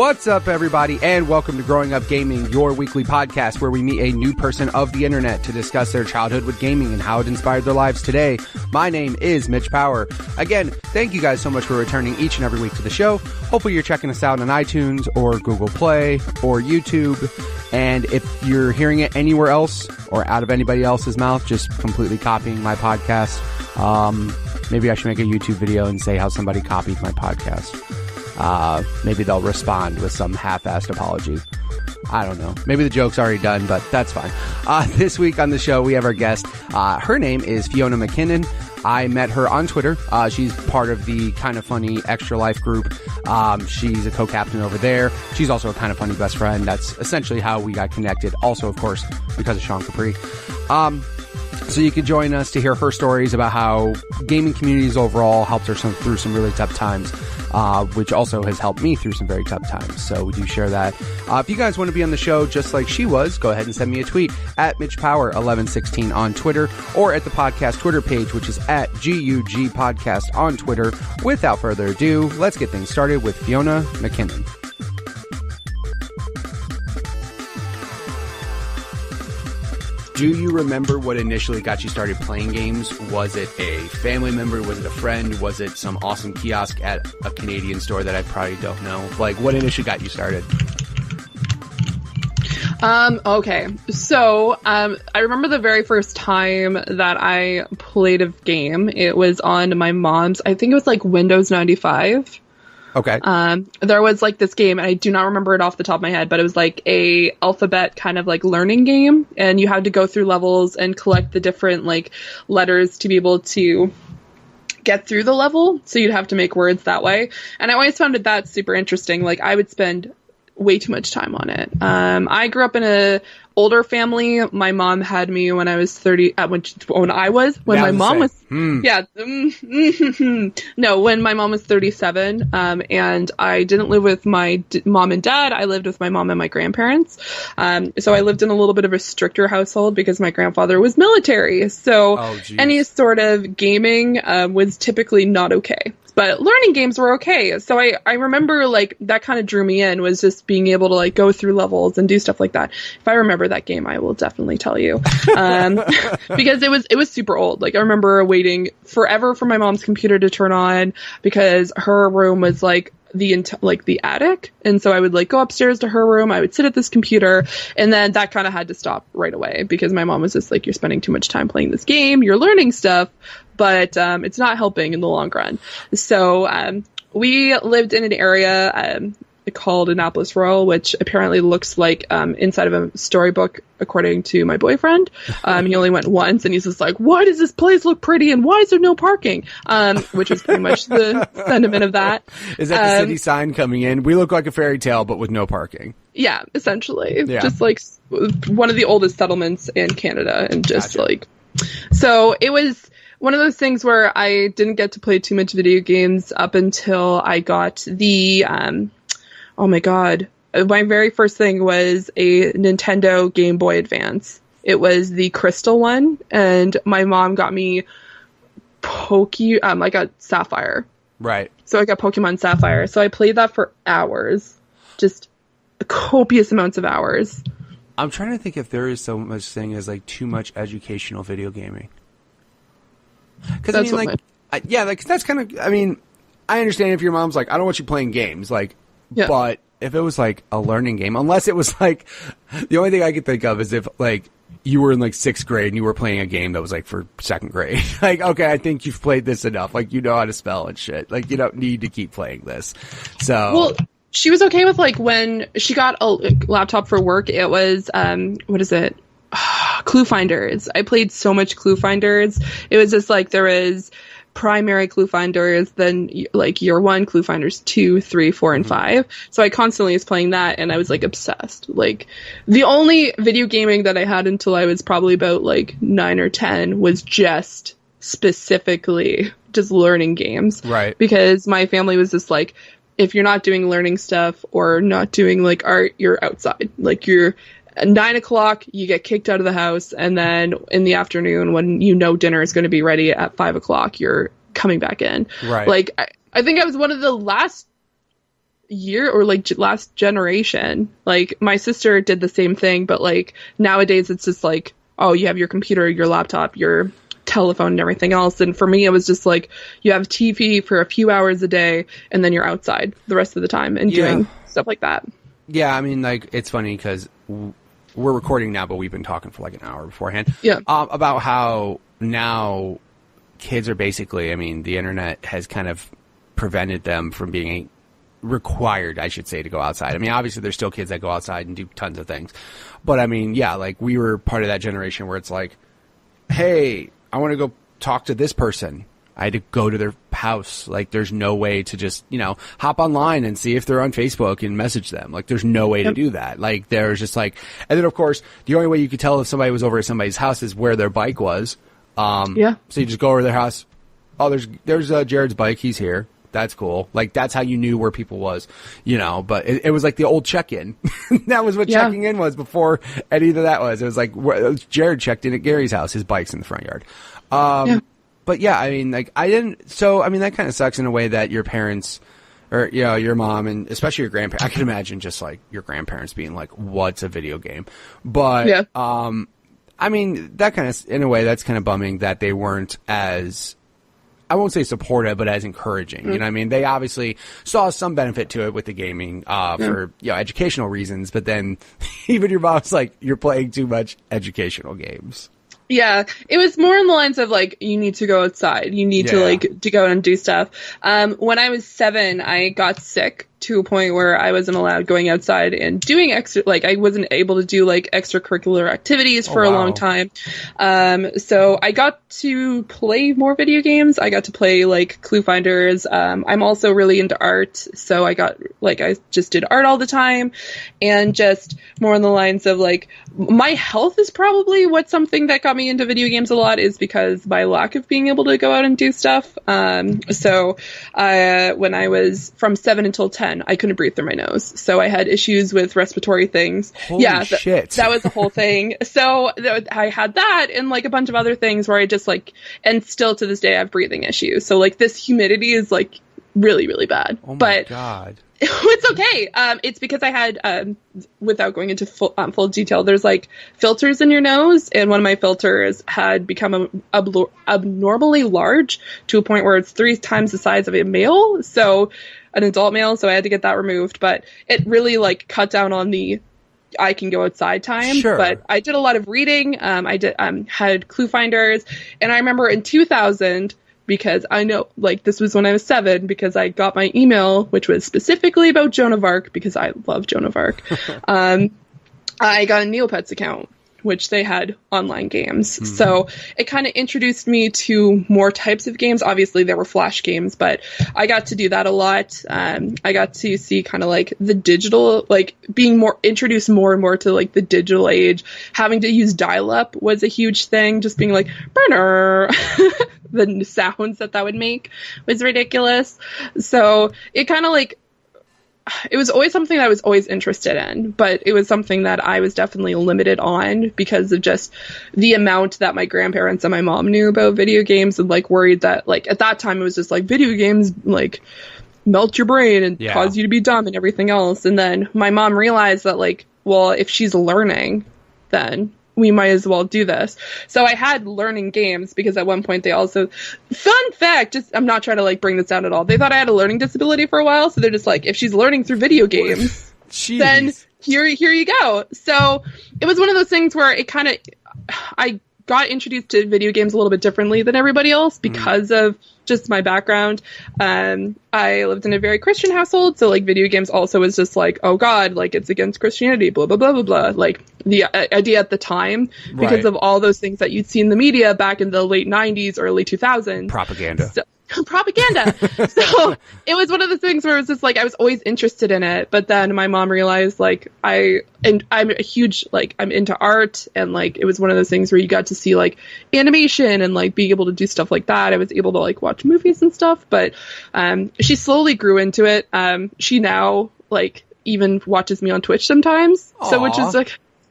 What's up, everybody, and welcome to Growing Up Gaming, your weekly podcast where we meet a new person of the internet to discuss their childhood with gaming and how it inspired their lives today. My name is Mitch Power. Again, thank you guys so much for returning each and every week to the show. Hopefully you're checking us out on iTunes or Google Play or YouTube. And if you're hearing it anywhere else or out of anybody else's mouth, just completely copying my podcast, maybe I should make a YouTube video and say how somebody copied my podcast. Maybe they'll respond with some half-assed apology. I don't know. Maybe the joke's already done, but that's fine. This week on the show, we have our guest. Her name is Fiona MacKinnon. I met her on Twitter. She's part of the Kind of Funny Extra Life group. She's a co-captain over there. She's also a Kind of Funny best friend. That's essentially how we got connected. Also, of course, because of Sean Capri. So you can join us to hear her stories about how gaming communities overall helped her through some really tough times, which also has helped me through some very tough times. So we do share that. If you guys want to be on the show just like she was, go ahead and send me a tweet at MitchPower1116 on Twitter or at the podcast Twitter page, which is at GUG Podcast on Twitter. Without further ado, let's get things started with Fiona MacKinnon. Do you remember what initially got you started playing games? Was it a family member? Was it a friend? Was it some awesome kiosk at a Canadian store that I probably don't know? Like, what initially got you started? Okay. So, I remember the very first time that I played a game. It was on my mom's, I think it was like Windows 95. Okay. There was like this game, and I do not remember it off the top of my head, but it was like a alphabet kind of like learning game, and you had to go through levels and collect the different like letters to be able to get through the level. So you'd have to make words that way. And I always found that super interesting. Like I would spend way too much time on it. I grew up in a older family. My mom had me when I was 30, when my mom was 37, and I didn't live with my mom and dad. I lived with my mom and my grandparents. So I lived in a little bit of a stricter household because my grandfather was military. So any sort of gaming was typically not okay. But learning games were okay. So I remember like that kind of drew me in, was just being able to like go through levels and do stuff like that. If I remember that game, I will definitely tell you. Because it was super old. Like I remember waiting forever for my mom's computer to turn on because her room was like the attic. And so I would like go upstairs to her room. I would sit at this computer, and then that kind of had to stop right away because my mom was just like, you're spending too much time playing this game. You're learning stuff, but it's not helping in the long run. So we lived in an area called Annapolis Royal, which apparently looks like inside of a storybook, according to my boyfriend. He only went once, and he's just like, why does this place look pretty, and why is there no parking? Which is pretty much the sentiment of that. Is that the city sign coming in? We look like a fairy tale, but with no parking. Yeah, essentially. Yeah. Just like one of the oldest settlements in Canada, and just like... So it was one of those things where I didn't get to play too much video games up until I got the... oh my god. My very first thing was a Nintendo Game Boy Advance. It was the crystal one, and my mom got me I got Sapphire. Right. So I got Pokemon Sapphire. So I played that for hours. Just copious amounts of hours. I'm trying to think if there is so much thing as like too much educational video gaming. Because I mean, like, that's kind of, I mean, I understand if your mom's like, I don't want you playing games, like, yeah. But if it was like a learning game, unless it was like, the only thing I could think of is if like you were in like 6th grade and you were playing a game that was like for 2nd grade. Like, okay, I think you've played this enough. Like, you know how to spell and shit. Like, you don't need to keep playing this. So. Well, she was okay with like when she got a laptop for work, it was, what is it? Clue Finders. I played so much Clue Finders. It was just like there was primary Clue Finders, then like year 1 Clue Finders 2, 3, 4, and 5. So I constantly was playing that, and I was like obsessed. Like the only video gaming that I had until I was probably about like 9 or 10 was just specifically just learning games. Right. Because my family was just like, if you're not doing learning stuff or not doing like art, you're outside. Like you're at 9 o'clock, you get kicked out of the house, and then in the afternoon, when you know dinner is going to be ready at 5 o'clock, you're coming back in. Right. Like I think I was one of the last year or like last generation. Like my sister did the same thing, but like nowadays it's just like, oh, you have your computer, your laptop, your telephone and everything else. And for me, it was just like, you have TV for a few hours a day and then you're outside the rest of the time and doing stuff like that. Yeah, I mean, like, it's funny because we're recording now, but we've been talking for like an hour beforehand. Yeah. About how now kids are basically, I mean, the internet has kind of prevented them from being required, I should say, to go outside. I mean, obviously there's still kids that go outside and do tons of things. But I mean, yeah, like we were part of that generation where it's like, hey, I want to go talk to this person. I had to go to their house. Like, there's no way to just, hop online and see if they're on Facebook and message them. Like, there's no way to do that. Like, there's just like, and then of course, the only way you could tell if somebody was over at somebody's house is where their bike was. So you just go over to their house. Oh, there's Jared's bike. He's here. That's cool. Like, that's how you knew where people was, but it was like the old check-in. That was what checking in was before any of that was. It was like, Jared checked in at Gary's house. His bike's in the front yard. But yeah, I mean, like, that kind of sucks in a way that your parents or, your mom and especially your grandparents, I can imagine just like your grandparents being like, what's a video game? But, I mean, that kind of, in a way, that's kind of bumming that they weren't as, I won't say supportive, but as encouraging. You know what I mean? They obviously saw some benefit to it with the gaming, for, educational reasons, but then even your mom's like, you're playing too much educational games. Yeah, it was more in the lines of like, you need to go outside. You need to go and do stuff. When I was 7, I got sick to a point where I wasn't allowed going outside and doing I wasn't able to do like extracurricular activities for a long time. So I got to play more video games. I got to play like Clue Finders. I'm also really into art. So I just did art all the time, and just more on the lines of like, my health is probably something that got me into video games a lot, is because my lack of being able to go out and do stuff. So when I was from 7 until 10, I couldn't breathe through my nose. So I had issues with respiratory things. Holy shit. That was the whole thing. So I had that and like a bunch of other things where I just like, and still to this day I have breathing issues. So like this humidity is like really, really bad. Oh my God. It's okay. It's because I had, without going into full detail, there's like filters in your nose, and one of my filters had become abnormally large to a point where it's 3 times the size of a male, so an adult male. So I had to get that removed, but it really like cut down on the I can go outside time. Sure. But I did a lot of reading. I did had Clue Finders, and I remember in 2000. Because I know, like, this was when I was 7, because I got my email, which was specifically about Joan of Arc, because I love Joan of Arc. I got a Neopets account, which they had online games. Mm-hmm. So it kind of introduced me to more types of games. Obviously, there were Flash games, but I got to do that a lot. I got to see kind of like the digital, like being introduced more and more to like the digital age. Having to use dial-up was a huge thing. Just being like, burner. The sounds that would make was ridiculous. So it kind of like, it was always something that I was always interested in, but it was something that I was definitely limited on because of just the amount that my grandparents and my mom knew about video games, and like worried that like at that time it was just like video games like melt your brain and cause you to be dumb and everything else. And then my mom realized that like, well, if she's learning, then we might as well do this. So I had learning games because at one point they also, fun fact, just, I'm not trying to like bring this down at all. They thought I had a learning disability for a while. So they're just like, if she's learning through video games, then here you go. So it was one of those things where it kind of, I got introduced to video games a little bit differently than everybody else because of just my background. I lived in a very Christian household, so like video games also was just like, oh God, like it's against Christianity, blah, blah, blah, blah, blah. Like the idea at the time, because of all those things that you'd see in the media back in the late 90s, early 2000s. Propaganda. Propaganda. So it was one of the things where it was just like I was always interested in it, but then my mom realized like I'm a huge, like I'm into art, and like it was one of those things where you got to see like animation and like being able to do stuff like that. I was able to like watch movies and stuff, but she slowly grew into it. She now like even watches me on Twitch sometimes. Aww. So which is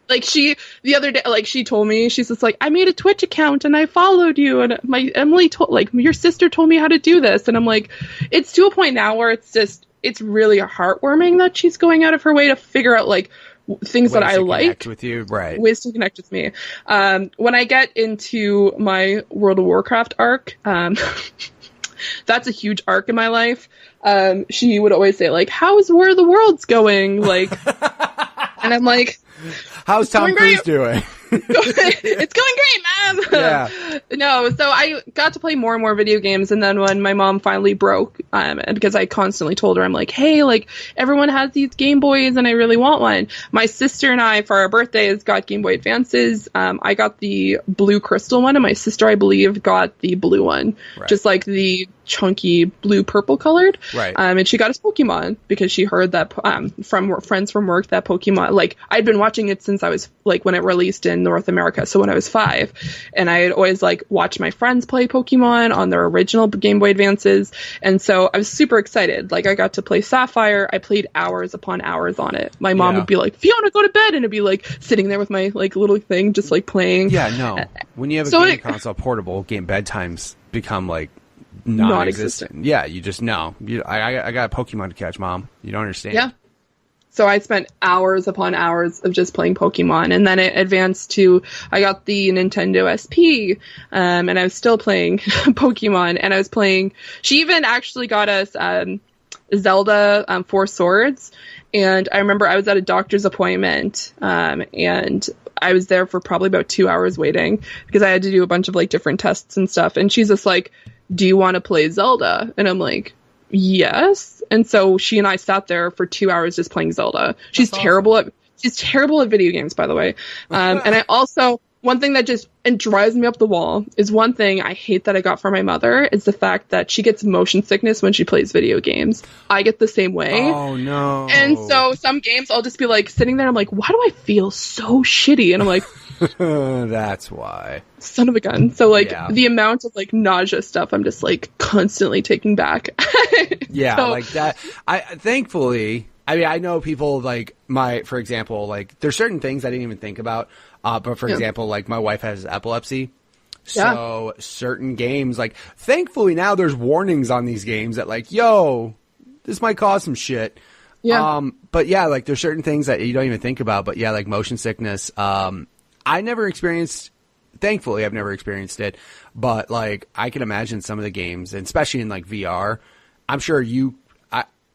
like she, the other day, like she told me, she's just like, I made a Twitch account and I followed you, and my Emily told, like, your sister told me how to do this. And I'm like, it's to a point now where it's just, it's really heartwarming that she's going out of her way to figure out like things that I like with you, right? Ways to connect with me. When I get into my World of Warcraft arc, that's a huge arc in my life. She would always say like, "How's War of the Worlds going?" Like, and I'm like, "How's Tom Cruise doing?" It's going great, man. Yeah. No, so I got to play more and more video games, and then when my mom finally broke, because I constantly told her, I'm like, hey, like, everyone has these Game Boys, and I really want one. My sister and I, for our birthdays, got Game Boy Advances. I got the blue crystal one, and my sister, I believe, got the blue one. Right. Just like the chunky blue-purple colored. Right. And she got us Pokemon, because she heard that from friends from work that Pokemon, like, I'd been watching it since I was, like, when it released in North America, so when I was 5, and I had always like watched my friends play Pokemon on their original Game Boy Advances, and so I was super excited. Like, I got to play Sapphire. I played hours upon hours on it. My mom would be like, "Fiona, go to bed," and it'd be like sitting there with my like little thing, just like playing. Yeah, no. When you have a game console portable, game bedtimes become like non-existent. Yeah, you just know. I got a Pokemon to catch, Mom. You don't understand. Yeah. So I spent hours upon hours of just playing Pokemon, and then it advanced to, I got the Nintendo SP, and I was still playing Pokemon, and I was playing, she even actually got us Zelda 4 Swords, and I remember I was at a doctor's appointment, and I was there for probably about 2 hours waiting, because I had to do a bunch of like different tests and stuff, and she's just like, "Do you want to play Zelda?" And I'm like, "Yes." And so she and I sat there for 2 hours just playing Zelda. She's terrible at video games, by the way. And I also, one thing that just drives me up the wall is one thing I hate that I got from my mother is the fact that she gets motion sickness when she plays video games. I get the same way. Oh no. And so some games I'll just be like sitting there, I'm like, why do I feel so shitty? And I'm like, that's why. Son of a gun. So like the amount of like nausea stuff I'm just like constantly taking back. Yeah, so, like that. Thankfully, I mean, I know people like for example, like there's certain things I didn't even think about. But for example, like my wife has epilepsy. So certain games, like thankfully now there's warnings on these games that like, yo, this might cause some shit. Yeah. But yeah, like there's certain things that you don't even think about. But yeah, like motion sickness. I never experienced. Thankfully, I've never experienced it. But like, I can imagine some of the games, and especially in like VR. I'm sure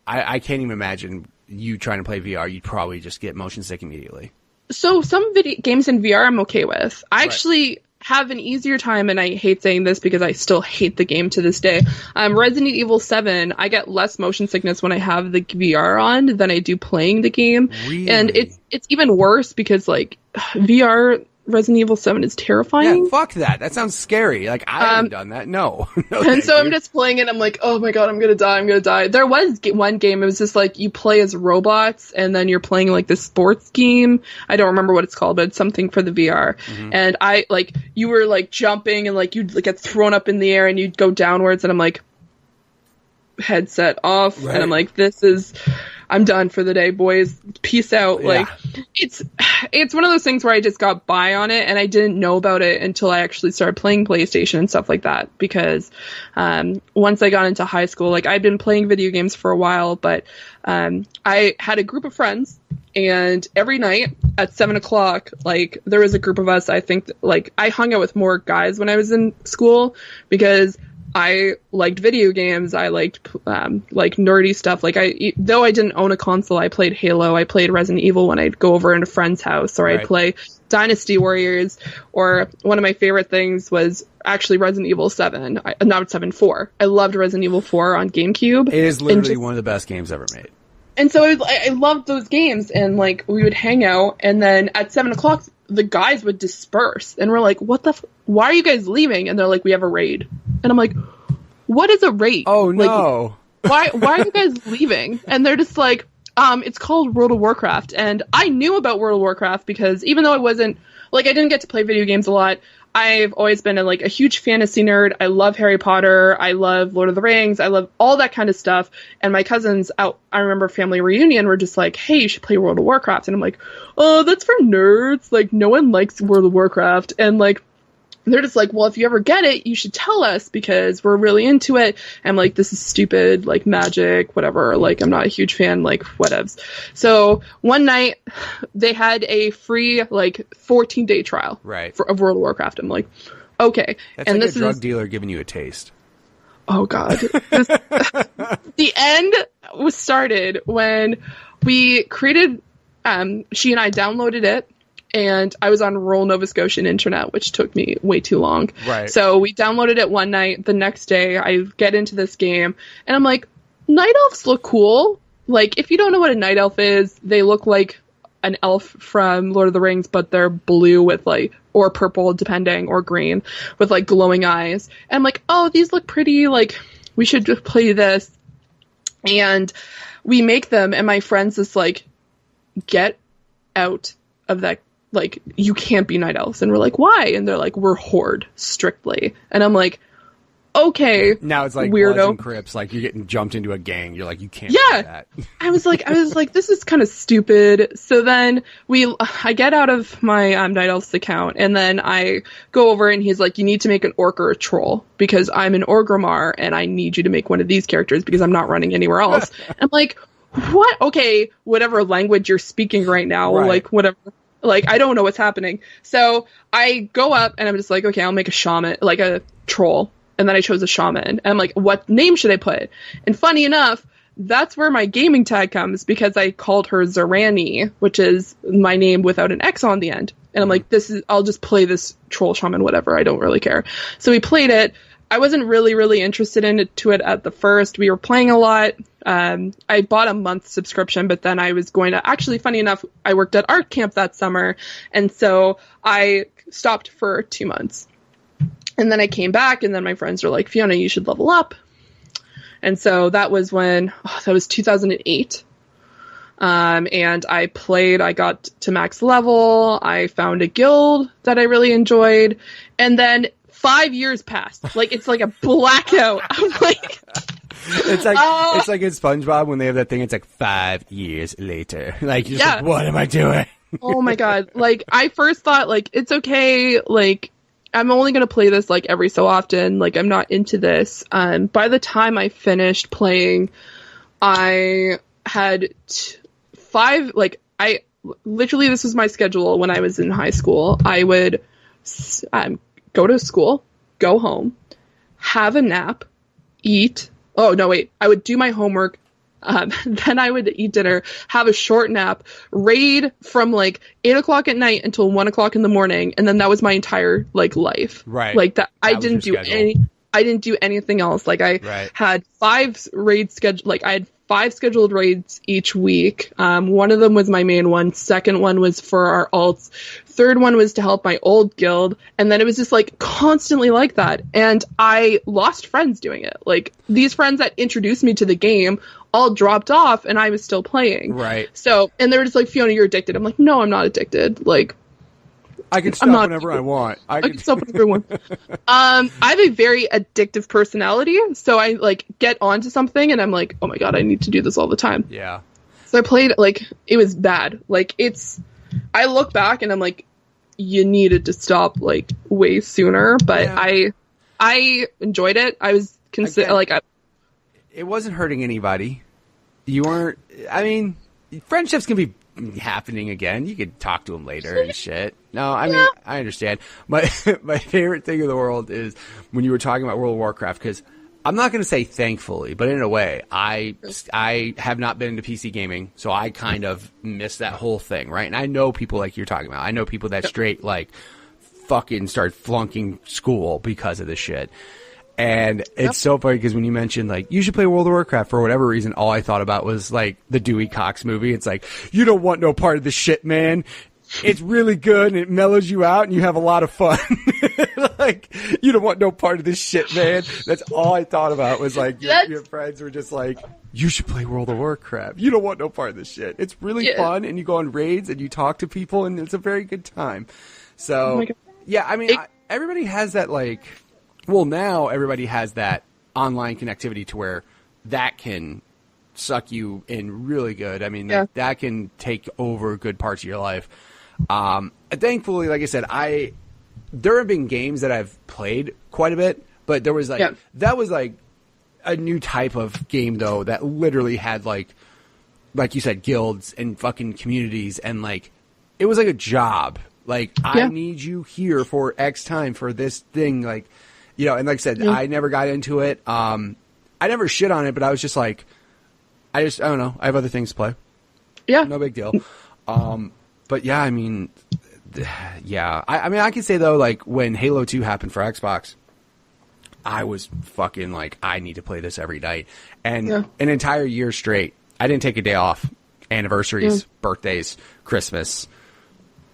I can't even imagine you trying to play VR. You'd probably just get motion sick immediately. So some video games in VR I'm okay with. I actually have an easier time, and I hate saying this because I still hate the game to this day. Resident Evil 7, I get less motion sickness when I have the VR on than I do playing the game. Really? And it's even worse because like VR Resident Evil 7 is terrifying. Yeah, fuck that. That sounds scary. Like, I haven't done that. No. And so I'm just playing it. I'm like, oh my god, I'm gonna die. There was one game. It was just like you play as robots, and then you're playing like this sports game. I don't remember what it's called, but it's something for the VR. Mm-hmm. And you were like jumping, and like you'd like, get thrown up in the air, and you'd go downwards. And I'm like, headset off, and I'm like, I'm done for the day, boys. Peace out. Yeah. Like, it's one of those things where I just got by on it, and I didn't know about it until I actually started playing PlayStation and stuff like that. Because once I got into high school, like I'd been playing video games for a while, but I had a group of friends, and every night at 7:00, like there was a group of us. I think like I hung out with more guys when I was in school because I liked video games. I liked like nerdy stuff. Like though I didn't own a console, I played Halo. I played Resident Evil when I'd go over in a friend's house, or I'd play Dynasty Warriors. Or one of my favorite things was actually Resident Evil 7. Not 7, 4. I loved Resident Evil 4 on GameCube. It is literally one of the best games ever made. And so I loved those games, and like we would hang out, and then at 7:00 the guys would disperse, and we're like, what the why are you guys leaving? And they're like, we have a raid. And I'm like, what is a raid? Oh no. Like, why are you guys leaving? And they're just like, it's called World of Warcraft. And I knew about World of Warcraft because even though I didn't get to play video games a lot, I've always been a huge fantasy nerd. I love Harry Potter. I love Lord of the Rings. I love all that kind of stuff. And my cousins out, I remember family reunion, were just like, hey, you should play World of Warcraft. And I'm like, oh, that's for nerds. Like, no one likes World of Warcraft. And like, they're just like, well, if you ever get it, you should tell us because we're really into it. And I'm like, this is stupid, like magic, whatever. Like, I'm not a huge fan, like whatevs. So one night they had a free, like 14-day trial of World of Warcraft. I'm like, okay. That's and like a drug dealer giving you a taste. Oh God. The end was started when we created, she and I downloaded it. And I was on rural Nova Scotian internet, which took me way too long. Right. So we downloaded it one night. The next day, I get into this game, and I'm like, night elves look cool. Like, if you don't know what a night elf is, they look like an elf from Lord of the Rings, but they're blue with, like, or purple, depending, or green, with, like, glowing eyes. And I'm like, oh, these look pretty. Like, we should just play this. And we make them, and my friend's just like, get out of that. Like, you can't be night elves. And we're like, why? And they're like, we're horde, strictly. And I'm like, okay, now it's like weirdo. Bloods and Crips, like you're getting jumped into a gang. You're like, you can't do that. I was like, this is kind of stupid. So then I get out of my Night Elves account, and then I go over, and he's like, you need to make an orc or a troll because I'm an Orgrimmar, and I need you to make one of these characters because I'm not running anywhere else. I'm like, what? Okay, whatever language you're speaking right now, like whatever. Like, I don't know what's happening. So I go up and I'm just like, okay, I'll make a shaman, like a troll. And then I chose a shaman. And I'm like, what name should I put? And funny enough, that's where my gaming tag comes because I called her Zorani, which is my name without an X on the end. And I'm like, I'll just play this troll shaman, whatever. I don't really care. So we played it. I wasn't really interested in it at the first. We were playing a lot. I bought a month subscription, but then I was going to actually, funny enough, I worked at art camp that summer. And so I stopped for 2 months and then I came back and then my friends were like, Fiona, you should level up. And so that was that was 2008. And I got to max level. I found a guild that I really enjoyed. And then 5 years passed. Like, it's like a blackout. I'm like, it's like in SpongeBob when they have that thing. It's like 5 years later. Like, you're just like, what am I doing? Oh my God. Like, I first thought, like, it's okay. Like, I'm only going to play this, like, every so often. Like, I'm not into this. By the time I finished playing, I had 5, like, literally, this was my schedule when I was in high school. I would, go to school, go home, have a nap, eat. Oh, no, wait. I would do my homework. Then I would eat dinner, have a short nap, raid from like 8 o'clock at night until 1 o'clock in the morning. And then that was my entire like life. Right. Like that. I didn't do anything else. Like I had 5 raids scheduled. Like I had 5 scheduled raids each week. One of them was my main one. Second one was for our alts. Third one was to help my old guild. And then it was just like constantly like that. And I lost friends doing it. Like these friends that introduced me to the game all dropped off and I was still playing. Right. So, and they were just like, Fiona, you're addicted. I'm like, no, I'm not addicted. Like, I can stop whenever I want. I can stop whenever I want. I have a very addictive personality, so I like get onto something and I'm like, oh my God, I need to do this all the time. Yeah. So I played, like, it was bad. Like, I look back and I'm like, you needed to stop, like, way sooner, but yeah. I enjoyed it. I was it wasn't hurting anybody. You weren't, I mean, friendships can be happening again. You could talk to them later and shit. No, I mean, I understand. My favorite thing in the world is when you were talking about World of Warcraft, because I'm not going to say thankfully, but in a way, I have not been into PC gaming, so I kind of miss that whole thing, right? And I know people like you're talking about. I know people that straight, like, fucking start flunking school because of this shit. And it's so funny because when you mentioned, like, you should play World of Warcraft, for whatever reason, all I thought about was, like, the Dewey Cox movie. It's like, you don't want no part of this shit, man. It's really good and it mellows you out and you have a lot of fun. Like, you don't want no part of this shit, man. That's all I thought about was, like, your friends were just like, you should play World of Warcraft. You don't want no part of this shit. It's really fun and you go on raids and you talk to people and it's a very good time. So, I mean, everybody has that, like... Well, now everybody has that online connectivity to where that can suck you in really good. I mean, that can take over good parts of your life. Thankfully, like I said, there have been games that I've played quite a bit, but there was like, that was like a new type of game though, that literally had like you said, guilds and fucking communities, and like, it was like a job. Like, I need you here for X time for this thing. Like, you know, and like I said, I never got into it. I never shit on it, but I was just like, I don't know. I have other things to play. Yeah. No big deal. But yeah, I mean, yeah. I mean, I can say though, like when Halo 2 happened for Xbox, I was fucking like, I need to play this every night. And an entire year straight, I didn't take a day off. Anniversaries, birthdays, Christmas.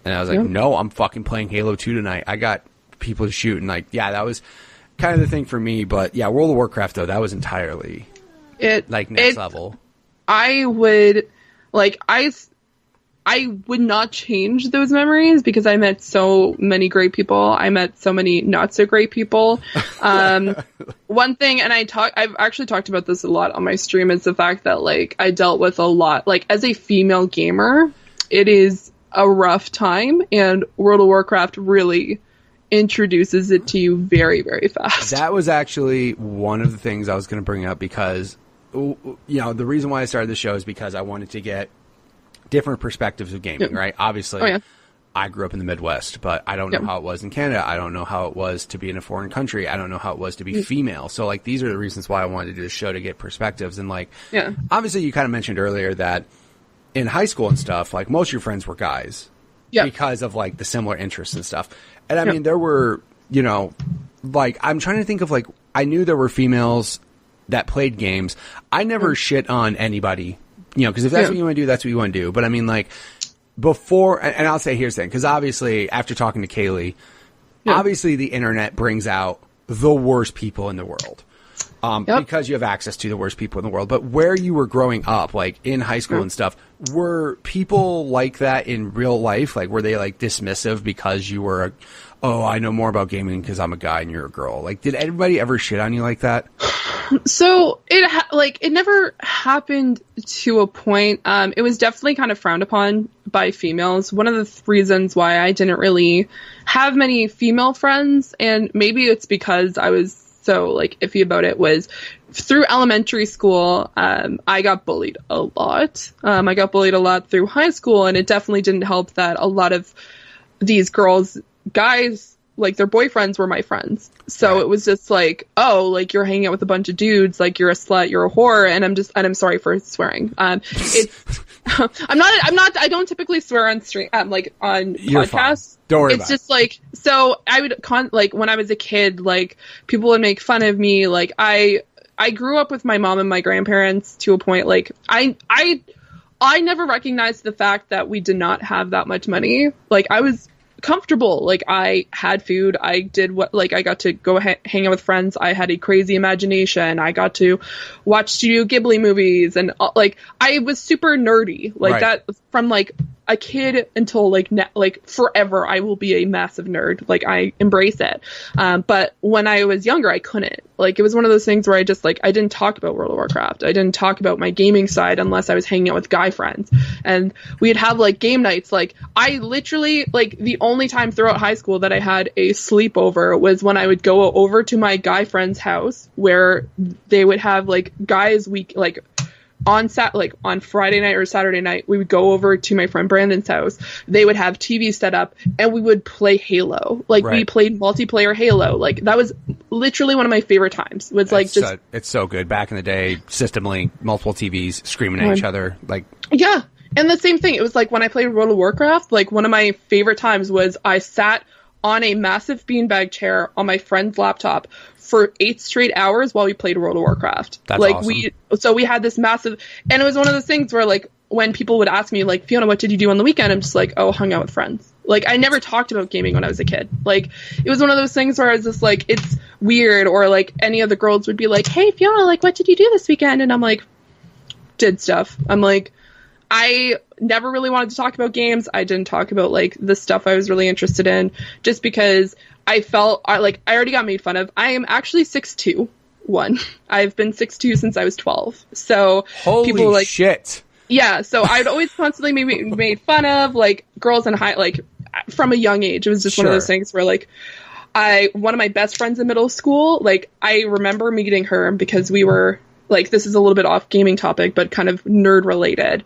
And I was like, no, I'm fucking playing Halo 2 tonight. I got people to shoot. And like, yeah, that was kind of the thing for me. But yeah, World of Warcraft, though, that was entirely next level. I would not change those memories because I met so many great people. I met so many not so great people. One thing, and I've actually talked about this a lot on my stream, is the fact that like I dealt with a lot, like as a female gamer, it is a rough time, and World of Warcraft really introduces it to you very, very fast. That was actually one of the things I was going to bring up because, you know, the reason why I started the show is because I wanted to get different perspectives of gaming, right? Obviously, I grew up in the Midwest, but I don't know how it was in Canada. I don't know how it was to be in a foreign country. I don't know how it was to be female. So, like, these are the reasons why I wanted to do this show, to get perspectives. And, like, obviously, you kind of mentioned earlier that in high school and stuff, like, most of your friends were guys because of, like, the similar interests and stuff. And, I mean, there were, you know, like, I'm trying to think of, like, I knew there were females that played games. I never shit on anybody, you know, because if that's what you want to do, that's what you want to do. But, I mean, like, before, and I'll say here's the thing, because obviously, after talking to Kaylee, obviously the internet brings out the worst people in the world. Because you have access to the worst people in the world. But where you were growing up, like in high school and stuff, were people like that in real life? Like, were they like dismissive because you were, I know more about gaming because I'm a guy and you're a girl? Like, did anybody ever shit on you like that? So it never happened to a point. It was definitely kind of frowned upon by females. One of the reasons why I didn't really have many female friends, and maybe it's because I was so like iffy about it, was through elementary school. I got bullied a lot. I got bullied a lot through high school, and it definitely didn't help that a lot of these guys, like their boyfriends were my friends. So it was just like, oh, like you're hanging out with a bunch of dudes, like you're a slut, you're a whore, and I'm sorry for swearing. It's I don't typically swear on stream, like on you're podcasts. Fine. Don't worry it's just like, so I would like when I was a kid, like people would make fun of me. Like I grew up with my mom and my grandparents to a point, like I never recognized the fact that we did not have that much money. Like I was comfortable. Like I had food. I did what, like I got to go hang out with friends. I had a crazy imagination. I got to watch Studio Ghibli movies, and like I was super nerdy. Like that from like a kid until like forever. I will be a massive nerd. Like I embrace it. But when I was younger, I couldn't. Like it was one of those things where I just like I didn't talk about World of Warcraft. I didn't talk about my gaming side unless I was hanging out with guy friends. And we'd have like game nights. Like I literally, like the only time throughout high school that I had a sleepover was when I would go over to my guy friend's house, where they would have like guys week, like on Friday night or Saturday night, we would go over to my friend Brandon's house. They would have TV set up, and we would play Halo. Like we played multiplayer Halo. Like that was literally one of my favorite times. It was like it's so good. Back in the day, System Link, multiple TVs screaming at each other. Like and the same thing. It was like when I played World of Warcraft. Like one of my favorite times was I sat on a massive beanbag chair on my friend's laptop for 8 straight hours while we played World of Warcraft. That's like awesome. we had this massive, and it was one of those things where like when people would ask me like, Fiona, what did you do on the weekend? I'm just like, oh, hung out with friends. Like I never talked about gaming when I was a kid. Like it was one of those things where I was just like, it's weird. Or like any of the girls would be like, hey Fiona, like what did you do this weekend? And I'm like, did stuff. I'm like, I never really wanted to talk about games. I didn't talk about like the stuff I was really interested in, just because I felt I already got made fun of. I am actually 6'2". I've been 6'2" since I was 12. So holy people like shit. Yeah, so I'd always constantly be made fun of. Like girls in high, like from a young age, it was just one of those things where like one of my best friends in middle school, like I remember meeting her because we were like, this is a little bit off gaming topic, but kind of nerd related.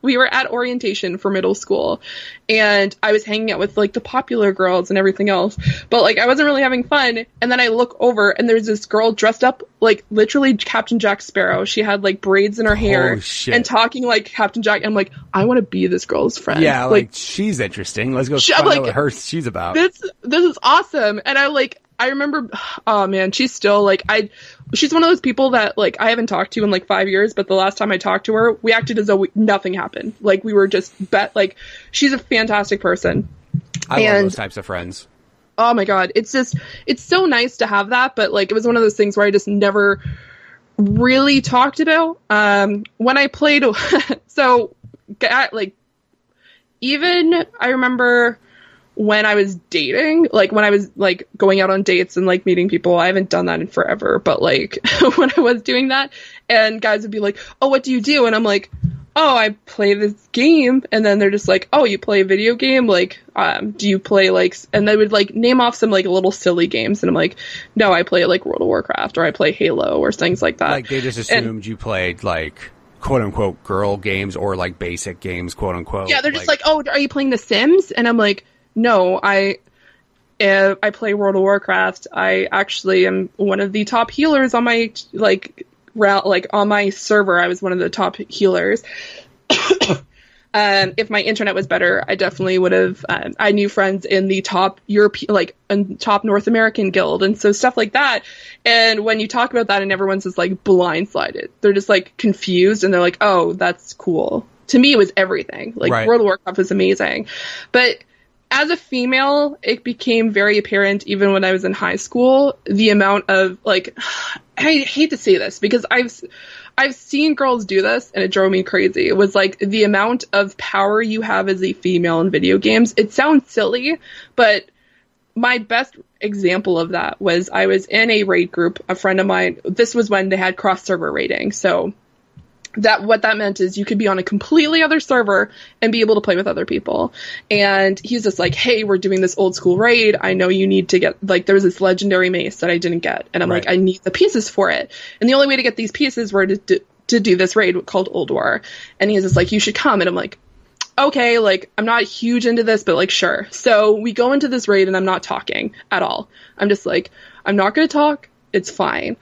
We were at orientation for middle school and I was hanging out with like the popular girls and everything else, but like I wasn't really having fun. And then I look over and there's this girl dressed up like literally Captain Jack Sparrow. She had like braids in her hair and talking like Captain Jack. I'm like, I want to be this girl's friend. Yeah, like she's interesting. Let's go find out what she's about. This is awesome. And I remember, oh man, she's still like, she's one of those people that like I haven't talked to in like 5 years, but the last time I talked to her, we acted as though nothing happened. Like we were just like, she's a fantastic person. I love those types of friends. Oh my God. It's so nice to have that. But like, it was one of those things where I just never really talked about, when I played. So like, even I remember when I was dating, like when I was like going out on dates and like meeting people, I haven't done that in forever, but like when I was doing that and guys would be like, oh, what do you do? And I'm like, oh, I play this game. And then they're just like, oh, you play a video game? Like, do you play like, and they would like name off some like little silly games. And I'm like, no, I play like World of Warcraft or I play Halo or things like that. Like they just assumed you played like quote unquote girl games or like basic games, quote unquote. Yeah. They're just like, oh, are you playing The Sims? And I'm like, no, I play World of Warcraft. I actually am one of the top healers on my on my server. I was one of the top healers. If my internet was better, I definitely would have. I knew friends in the top top North American guild, and so stuff like that. And when you talk about that, and everyone's just like blindsided, they're just like confused, and they're like, "Oh, that's cool." To me, it was everything. Like World of Warcraft was amazing, but as a female, it became very apparent even when I was in high school, the amount of like, I hate to say this because I've seen girls do this and it drove me crazy. It was like the amount of power you have as a female in video games. It sounds silly, but my best example of that was I was in a raid group, a friend of mine, this was when they had cross server raiding. So what that meant is you could be on a completely other server and be able to play with other people. And he's just like, hey, we're doing this old school raid. I know you need to get, like, there was this legendary mace that I didn't get. And I'm like, I need the pieces for it. And the only way to get these pieces were to do this raid called Old War. And he's just like, you should come. And I'm like, okay, like, I'm not huge into this, but like, sure. So we go into this raid and I'm not talking at all. I'm just like, I'm not going to talk. It's fine.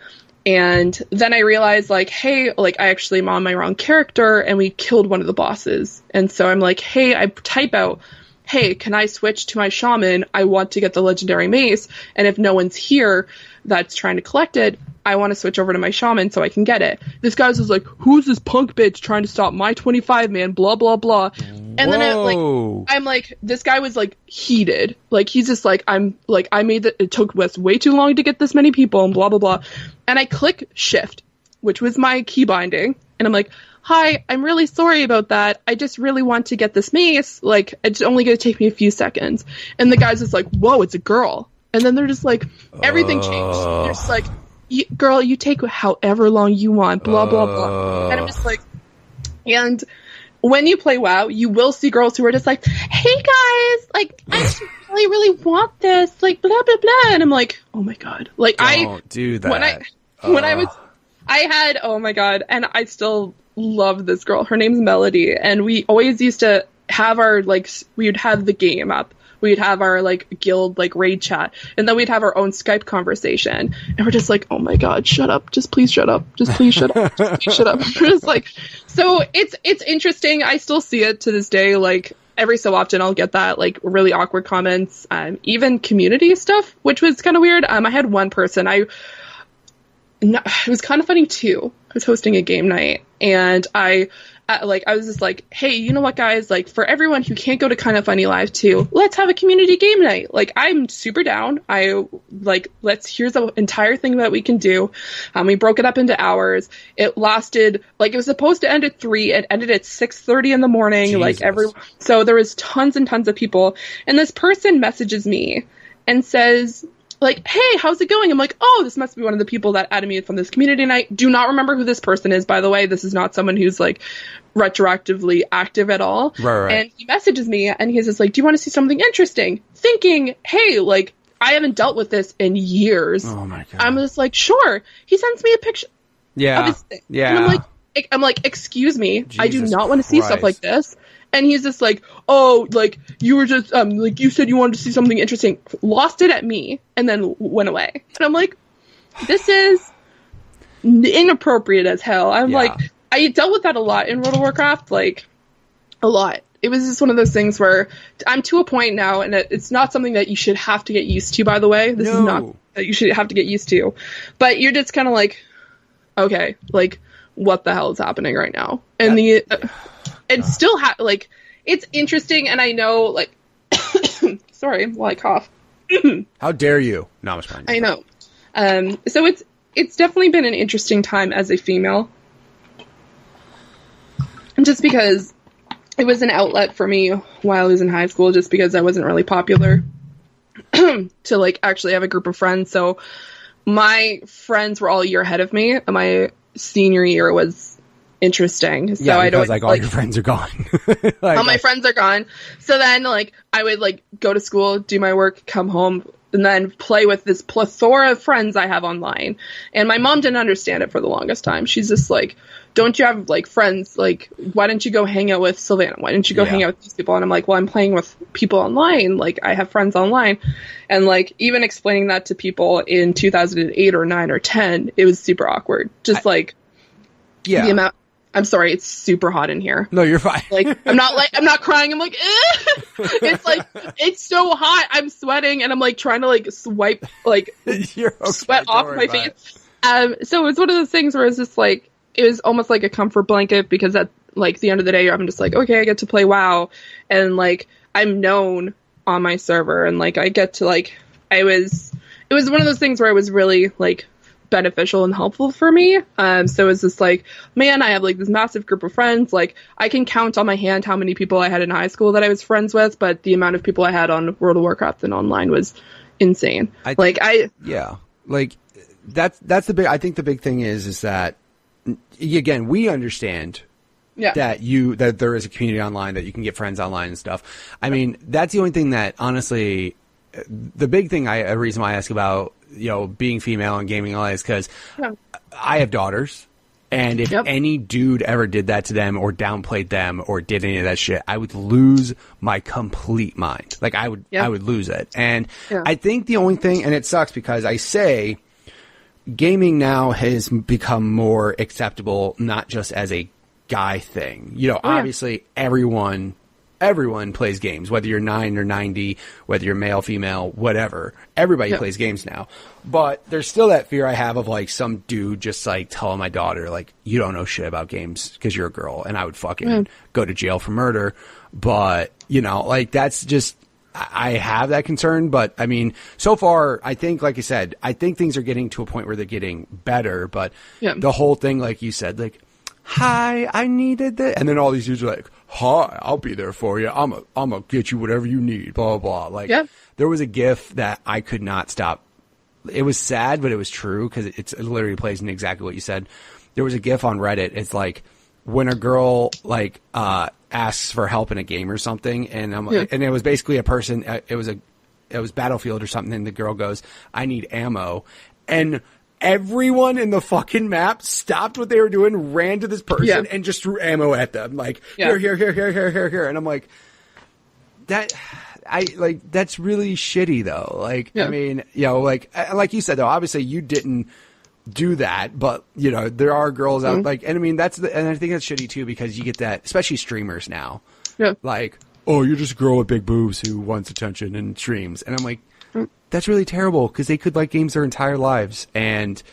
And then I realized, like, hey, like, I actually am on my wrong character, and we killed one of the bosses. And so I'm like, hey, I type out, hey, can I switch to my shaman? I want to get the legendary mace, and if no one's here that's trying to collect it, I want to switch over to my shaman so I can get it. This guy's just like, who's this punk bitch trying to stop my 25 man, blah, blah, blah. And then I'm like, this guy was like heated. Like, he's just like, I made it took us way too long to get this many people and blah, blah, blah. And I click shift, which was my key binding. And I'm like, hi, I'm really sorry about that. I just really want to get this mace. Like, it's only going to take me a few seconds. And the guy's just like, whoa, it's a girl. And then they're just like, everything changed. They're just like, girl, you take however long you want, blah, blah, blah. And I'm just like, and when you play WoW, you will see girls who are just like, hey guys, like, I just really, really want this, like, blah, blah, blah. And I'm like, oh my God. Like, Don't do that. I had, oh my God, and I still love this girl. Her name's Melody. And we always used to have our, like, we would have the game up. We'd have our, like, guild, like, raid chat. And then we'd have our own Skype conversation. And we're just like, oh my God, shut up. Just please shut up. Just please shut up. Just please shut up. We're just like, so it's interesting. I still see it to this day. Like, every so often I'll get that, like, really awkward comments. Even community stuff, which was kind of weird. I had one person, it was kind of funny too. I was hosting a game night and I was just like, hey, you know what, guys? Like, for everyone who can't go to Kind of Funny Live too, let's have a community game night. Like, I'm super down. Here's the entire thing that we can do. We broke it up into hours. It lasted, like, it was supposed to end at 3. It ended at 6:30 in the morning. Jesus. So there was tons and tons of people. And this person messages me and says, like, hey, how's it going? I'm like, oh, this must be one of the people that added me from this community. And I do not remember who this person is, by the way. This is not someone who's like retroactively active at all. Right. And he messages me and he's just like, do you want to see something interesting? Thinking, hey, like, I haven't dealt with this in years. Oh my God. I'm just like, sure. He sends me a picture of his thing. Yeah. And I'm like, excuse me, Jesus I do not want to see stuff Christ. like this. And he's just like, oh, like, you were just, like, you said you wanted to see something interesting. Lost it at me, and then went away. And I'm like, this is inappropriate as hell. I'm like, I dealt with that a lot in World of Warcraft, like, a lot. It was just one of those things where I'm to a point now, and it's not something that you should have to get used to, by the way. This is not that you should have to get used to. But you're just kind of like, okay, like, what the hell is happening right now? And it's still like, it's interesting, and I know, like, sorry, while I cough. How dare you? No, I'm just fine. I know. So it's definitely been an interesting time as a female. Just because it was an outlet for me while I was in high school, just because I wasn't really popular to, like, actually have a group of friends. So my friends were all a year ahead of me, and my senior year was interesting. So I don't, like, all your friends are gone. Like, all my friends are gone. So then, like, I would, like, go to school, do my work, come home, and then play with this plethora of friends I have online. And my mom didn't understand it for the longest time. She's just like, don't you have, like, friends? Like, why don't you go hang out with Savannah? Why don't you go hang out with these people? And I'm like, well, I'm playing with people online. Like, I have friends online. And, like, even explaining that to people in 2008 or 9 or 10, it was super awkward. Just, the amount... I'm sorry, it's super hot in here. No, you're fine. Like, I'm not crying. I'm like, it's like, it's so hot. I'm sweating, and I'm like trying to like swipe, like, sweat off my face. So it's one of those things where it's just like, it was almost like a comfort blanket, because at like the end of the day, I'm just like, okay, I get to play WoW, and like, I'm known on my server, and like, I get to like, it was one of those things where it was really like beneficial and helpful for me. So it's just like, man, I have like this massive group of friends. Like, I can count on my hand how many people I had in high school that I was friends with, but the amount of people I had on World of Warcraft and online was insane. That's the big, I think the big thing is that, again, we understand that there is a community online, that you can get friends online and stuff. I mean, that's the only thing that, honestly, the big thing, a reason why I ask about, you know, being female and gaming all that is because I have daughters, and if any dude ever did that to them or downplayed them or did any of that shit, I would lose my complete mind. Like, I would lose it. And I think the only thing, and it sucks because I say gaming now has become more acceptable, not just as a guy thing. You know, obviously everyone plays games, whether you're 9 or 90, whether you're male, female, whatever. Everybody plays games now. But there's still that fear I have of, like, some dude just, like, telling my daughter, like, you don't know shit about games because you're a girl, and I would fucking go to jail for murder. But, you know, like, that's just, I have that concern. But, I mean, so far, I think, like I said, I think things are getting to a point where they're getting better. But the whole thing, like you said, like, hi, I needed this. And then all these dudes are like, hi, I'll be there for you. I'm gonna get you whatever you need, blah, blah, blah. Like, there was a GIF that I could not stop. It was sad, but it was true, because it literally plays in exactly what you said. There was a GIF on Reddit. It's like when a girl, like, asks for help in a game or something, and and it was basically a person, it was Battlefield or something, and the girl goes, I need ammo. And everyone in the fucking map stopped what they were doing, ran to this person, and just threw ammo at them. Like, here. And I'm like, that's really shitty, though. Like, I mean, you know, like you said, though, obviously you didn't do that, but, you know, there are girls out, like, and I mean, and I think that's shitty, too, because you get that, especially streamers now. Like, oh, you're just a girl with big boobs who wants attention and streams. And I'm like, that's really terrible, because they could like games their entire lives, and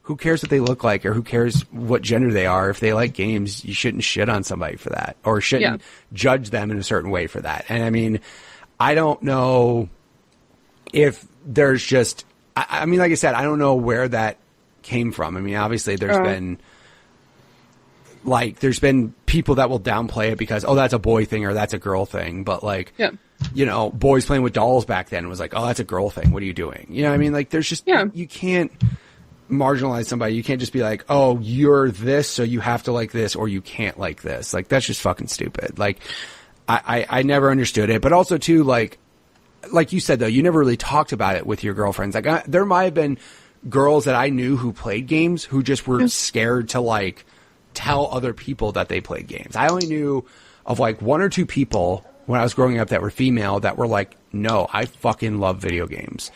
who cares what they look like, or who cares what gender they are? If they like games, you shouldn't shit on somebody for that, or shouldn't judge them in a certain way for that. And I mean, I don't know if there's just, I mean, like I said, I don't know where that came from. I mean, obviously there's been like, there's been people that will downplay it because, oh, that's a boy thing or that's a girl thing. But, like, you know, boys playing with dolls back then was like, oh, that's a girl thing. What are you doing? You know what I mean? Like, there's just, you can't marginalize somebody. You can't just be like, oh, you're this, so you have to like this or you can't like this. Like, that's just fucking stupid. Like, I never understood it. But also, too, like you said, though, you never really talked about it with your girlfriends. Like, there might have been girls that I knew who played games who just were scared to, like, tell other people that they played games. I only knew of, like, 1 or 2 people when I was growing up that were female that were like, no, I fucking love video games.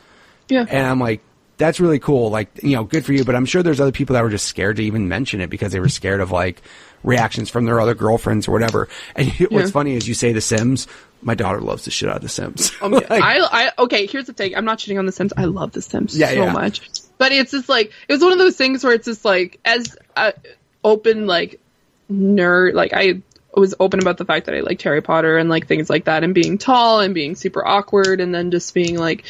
Yeah. And I'm like, that's really cool. Like, you know, good for you. But I'm sure there's other people that were just scared to even mention it because they were scared of, like, reactions from their other girlfriends or whatever. And what's funny is you say The Sims. My daughter loves the shit out of The Sims. Like, okay, here's the thing. I'm not shitting on The Sims. I love The Sims so much. But it's just like, it was one of those things where it's just like, as a open, like, nerd, like, I was open about the fact that I liked Harry Potter and, like, things like that, and being tall and being super awkward, and then just being like,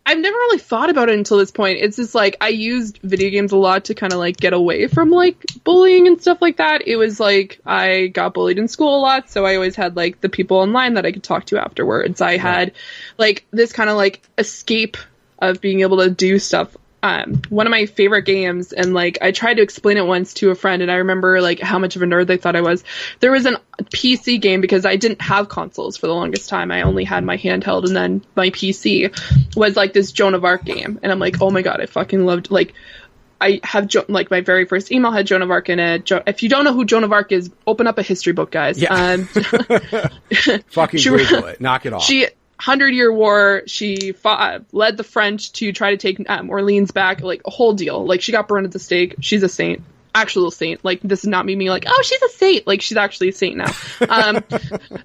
I've never really thought about it until this point. It's just like, I used video games a lot to kind of, like, get away from, like, bullying and stuff like that. It was like, I got bullied in school a lot, so I always had, like, the people online that I could talk to afterwards. I had, like, this kind of, like, escape of being able to do stuff. One of my favorite games, and, like, I tried to explain it once to a friend, and I remember, like, how much of a nerd they thought I was. There was a PC game, because I didn't have consoles for the longest time. I only had my handheld, and then my PC was, like, this Joan of Arc game. And I'm like, oh my god, I fucking loved, like, I have, like, my very first email had Joan of Arc in it. If you don't know who Joan of Arc is, open up a history book, guys. Yeah. Fucking Google it. Knock it off. 100-Year War, she led the French to try to take Orleans back, like, a whole deal. Like, she got burned at the stake. She's a saint. Actual saint. Like, this is not me being like, oh, she's a saint. Like, she's actually a saint now.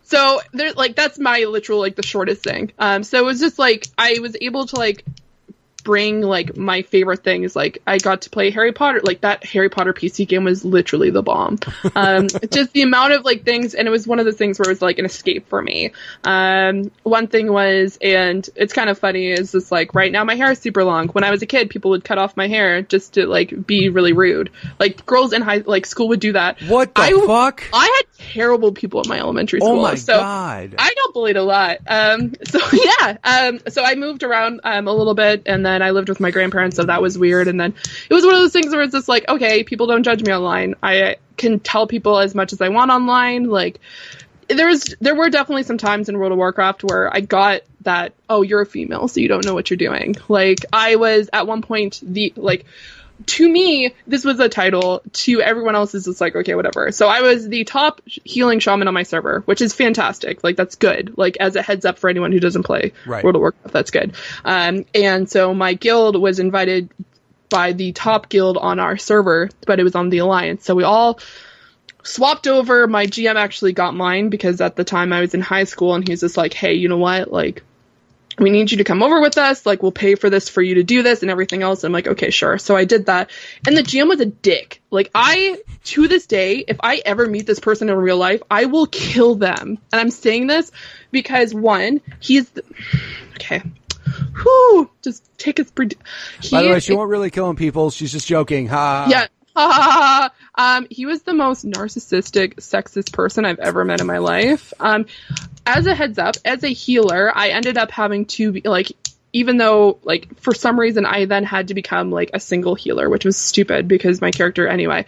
So, there's, like, that's my literal, like, the shortest thing. So it was just, like, I was able to, like, bring, like, my favorite things. Like, I got to play Harry Potter. Like, that Harry Potter PC game was literally the bomb. Just the amount of, like, things, and it was one of the things where it was, like, an escape for me. One thing was, and it's kind of funny, is just, like, right now my hair is super long. When I was a kid, people would cut off my hair just to, like, be really rude. Like, girls in school would do that. What the fuck? I had terrible people in my elementary school. Oh my god. I got bullied a lot. So I moved around a little bit, and then I lived with my grandparents, so that was weird. And then it was one of those things where it's just like, okay, people don't judge me online. I can tell people as much as I want online. Like, there were definitely some times in World of Warcraft where I got that, oh, you're a female, so you don't know what you're doing. Like, I was at one point to me, this was a title. To everyone else, it's just like, okay, whatever. So I was the top healing shaman on my server, which is fantastic. Like, that's good. Like, as a heads up for anyone who doesn't play World of Warcraft, that's good. And so my guild was invited by the top guild on our server, but it was on the Alliance. So we all swapped over. My GM actually got mine because at the time I was in high school, and he was just like, hey, you know what? Like, we need you to come over with us. Like, we'll pay for this for you to do this and everything else. I'm like, okay, sure. So I did that. And the GM was a dick. Like, to this day, if I ever meet this person in real life, I will kill them. And I'm saying this because, one, okay. Whew, just take his... By the way, she won't really killing people. She's just joking. Ha. Yeah. He was the most narcissistic, sexist person I've ever met in my life. As a heads up, as a healer, I ended up having to be, like, even though, like, for some reason I then had to become, like, a single healer, which was stupid because my character, anyway,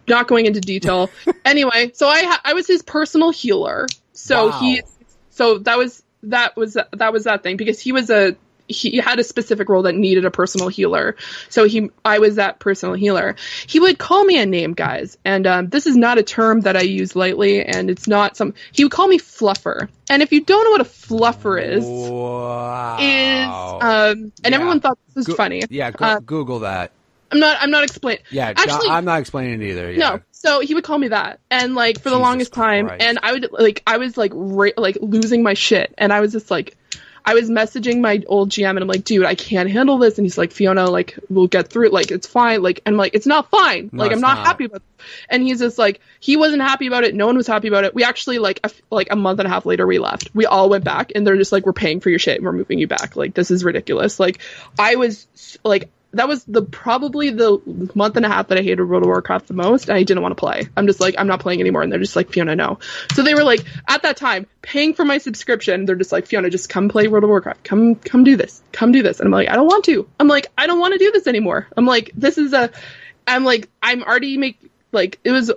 not going into detail. Anyway, so I was his personal healer. So that was that thing, because he had a specific role that needed a personal healer. So I was that personal healer. He would call me a name, guys. And this is not a term that I use lightly, and it's not he would call me fluffer. And if you don't know what a fluffer is, everyone thought this was funny. Yeah, Google that. I'm not explaining. Yeah, actually, I'm not explaining it either. Yeah. No. So he would call me that, and, like, for the longest time, and I was losing my shit, and I was just like, I was messaging my old GM, and I'm like, dude, I can't handle this. And he's like, Fiona, like, we'll get through it. Like, it's fine. Like, I'm like, it's not fine. No, like, I'm not happy about it. And he's just like, he wasn't happy about it. No one was happy about it. We actually, like a month and a half later, we left. We all went back, and they're just like, we're paying for your shit, and we're moving you back. Like, this is ridiculous. Like, I was, like, that was probably the month and a half that I hated World of Warcraft the most. And I didn't want to play. I'm just like, I'm not playing anymore. And they're just like, Fiona, no. So they were like, at that time, paying for my subscription. They're just like, Fiona, just come play World of Warcraft. Come do this. Come do this. And I'm like, I don't want to. I'm like, I don't want to do this anymore. I'm like, I'm already it was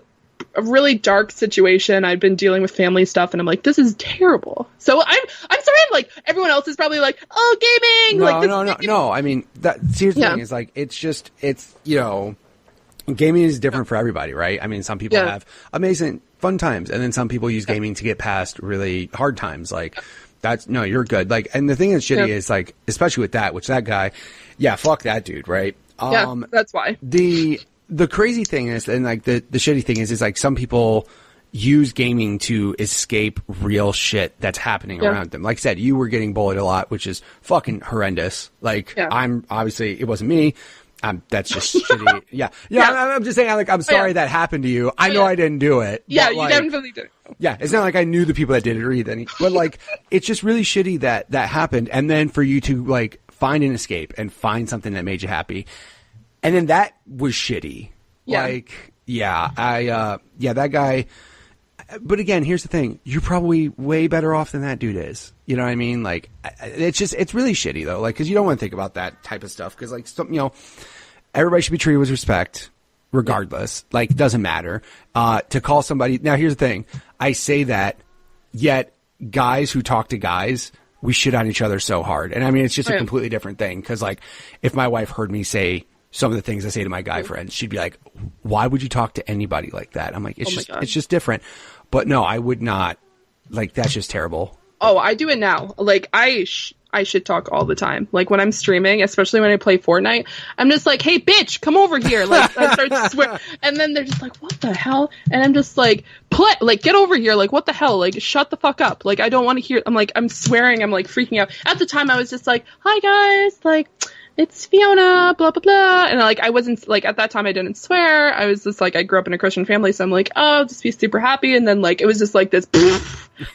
a really dark situation. I'd been dealing with family stuff, and I'm like, this is terrible. So I'm sorry. I'm like, everyone else is probably like, oh, gaming. No. I mean, here's the thing is like, it's gaming is different for everybody, right? I mean, some people have amazing fun times, and then some people use gaming to get past really hard times. Like you're good. Like, and the thing that's shitty is like, especially with that guy, fuck that dude, right? That's why. The crazy thing is, and like the shitty thing is like some people use gaming to escape real shit that's happening around them. Like I said, you were getting bullied a lot, which is fucking horrendous. Like I'm obviously, it wasn't me. That's just shitty. Yeah. I'm just saying, like, I'm sorry that happened to you. I know I didn't do it. Yeah, you definitely did. Yeah, it's not like I knew the people that did it or anything. But like, it's just really shitty that happened. And then for you to like find an escape and find something that made you happy. And then that was shitty. Yeah. Like, that guy. But again, here's the thing. You're probably way better off than that dude is. You know what I mean? Like, it's really shitty though. Like, cause you don't want to think about that type of stuff. Cause like, everybody should be treated with respect regardless. Like, it doesn't matter. To call somebody. Now, here's the thing. I say that, yet guys who talk to guys, we shit on each other so hard. And I mean, it's just a completely different thing. Cause like, if my wife heard me say some of the things I say to my guy friends, she'd be like, why would you talk to anybody like that? I'm like, it's just different. But no, I would not. Like, that's just terrible. Oh, I do it now. Like, I shit talk all the time. Like, when I'm streaming, especially when I play Fortnite, I'm just like, hey, bitch, come over here. Like, I start to swear. And then they're just like, what the hell? And I'm just like, get over here. Like, what the hell? Like, shut the fuck up. Like, I don't want to hear. I'm like, I'm swearing. I'm like freaking out. At the time, I was just like, hi, guys. Like, it's Fiona, blah, blah, blah. And like, I wasn't like, at that time I didn't swear. I was just like, I grew up in a Christian family. So I'm like, oh, just be super happy. And then like, it was just like this,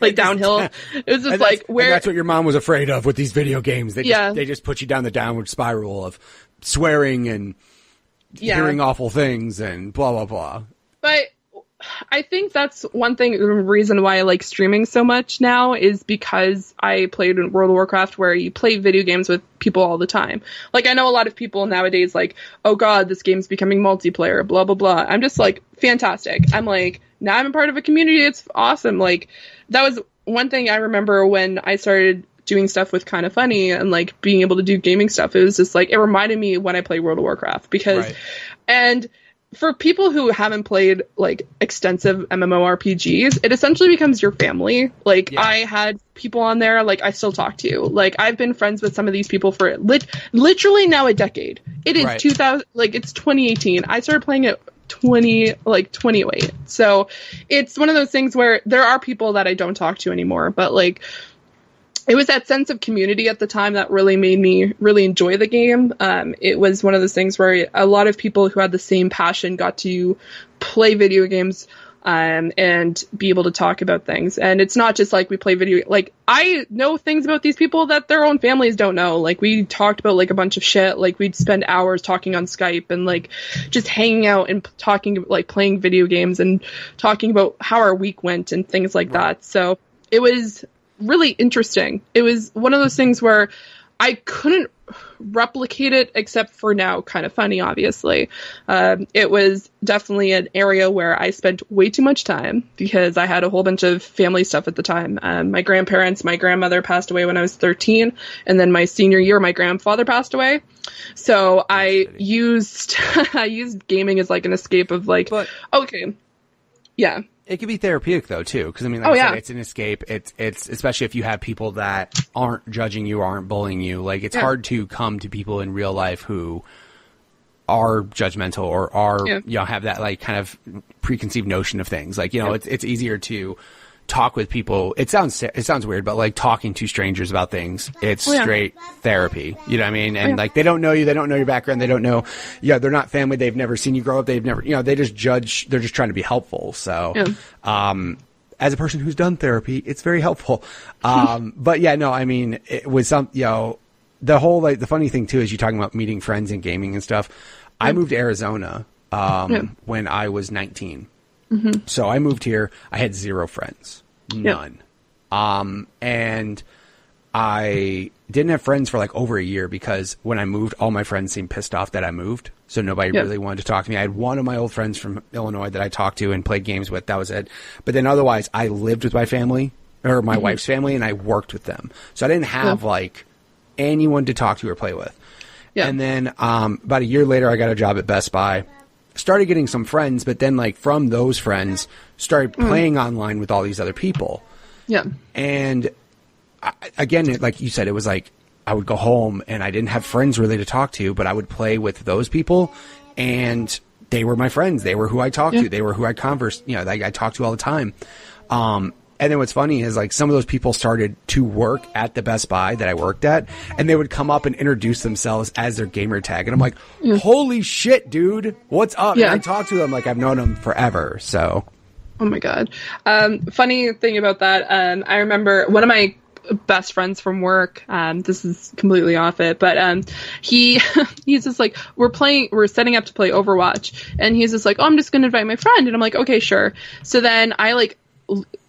like downhill. It was just like, where. And that's what your mom was afraid of with these video games. They just put you down the downward spiral of swearing and hearing awful things and blah, blah, blah. But I think that's one thing, the reason why I like streaming so much now is because I played in World of Warcraft, where you play video games with people all the time. Like, I know a lot of people nowadays like, oh god, this game's becoming multiplayer, blah, blah, blah. I'm just like, fantastic. I'm like, now I'm a part of a community. It's awesome. Like, that was one thing I remember when I started doing stuff with Kinda Funny and like being able to do gaming stuff. It was just like, it reminded me when I played World of Warcraft because, and for people who haven't played like extensive MMORPGs, it essentially becomes your family. Like, I had people on there, like, I still talk to. Like, I've been friends with some of these people for literally now a decade. It is 2000, like, it's 2018. I started playing it 2008. So it's one of those things where there are people that I don't talk to anymore, but like, it was that sense of community at the time that really made me really enjoy the game. It was one of those things where a lot of people who had the same passion got to play video games and be able to talk about things. And it's not just like we play video. Like, I know things about these people that their own families don't know. Like, we talked about like a bunch of shit. Like, we'd spend hours talking on Skype and like just hanging out and talking, like playing video games and talking about how our week went and things like that. So it was really interesting. It was one of those things where I couldn't replicate it except for now Kinda Funny, obviously. It was definitely an area where I spent way too much time because I had a whole bunch of family stuff at the time. My grandmother passed away when I was 13, and then my senior year, my grandfather passed away. So I used gaming as like an escape of like, It can be therapeutic though too, because I mean, like I said, it's an escape. It's especially if you have people that aren't judging you, aren't bullying you. Like, it's hard to come to people in real life who are judgmental or are have that like kind of preconceived notion of things. Like, it's easier to talk with people. It sounds weird, but like talking to strangers about things, it's straight therapy. You know what I mean? And like, they don't know you, they don't know your background, they don't know, they're not family, they've never seen you grow up, they've never, they just judge, they're just trying to be helpful. So, as a person who's done therapy, it's very helpful. But I mean, it was the whole, like, the funny thing too is you talking about meeting friends and gaming and stuff. I moved to Arizona when I was 19. Mm-hmm. So I moved here. I had 0 friends, none. And I didn't have friends for like over a year because when I moved, all my friends seemed pissed off that I moved. So nobody really wanted to talk to me. I had one of my old friends from Illinois that I talked to and played games with. That was it. But then otherwise, I lived with my family or my wife's family, and I worked with them. So I didn't have like anyone to talk to or play with. Yeah. And then about a year later, I got a job at Best Buy. Started getting some friends, but then like from those friends, started playing online with all these other people. Yeah. And again, like you said, it was like I would go home and I didn't have friends really to talk to, but I would play with those people, and they were my friends. They were who I talked to. They were who I conversed, I talked to all the time. And then what's funny is like some of those people started to work at the Best Buy that I worked at, and they would come up and introduce themselves as their gamer tag. And I'm like, holy shit, dude, what's up? Yeah. And I talk to them like I've known them forever. So. Oh my God. Funny thing about that. I remember one of my best friends from work, this is completely off it, but he's just like, we're setting up to play Overwatch, and he's just like, oh, I'm just gonna invite my friend, and I'm like, okay, sure. So then I like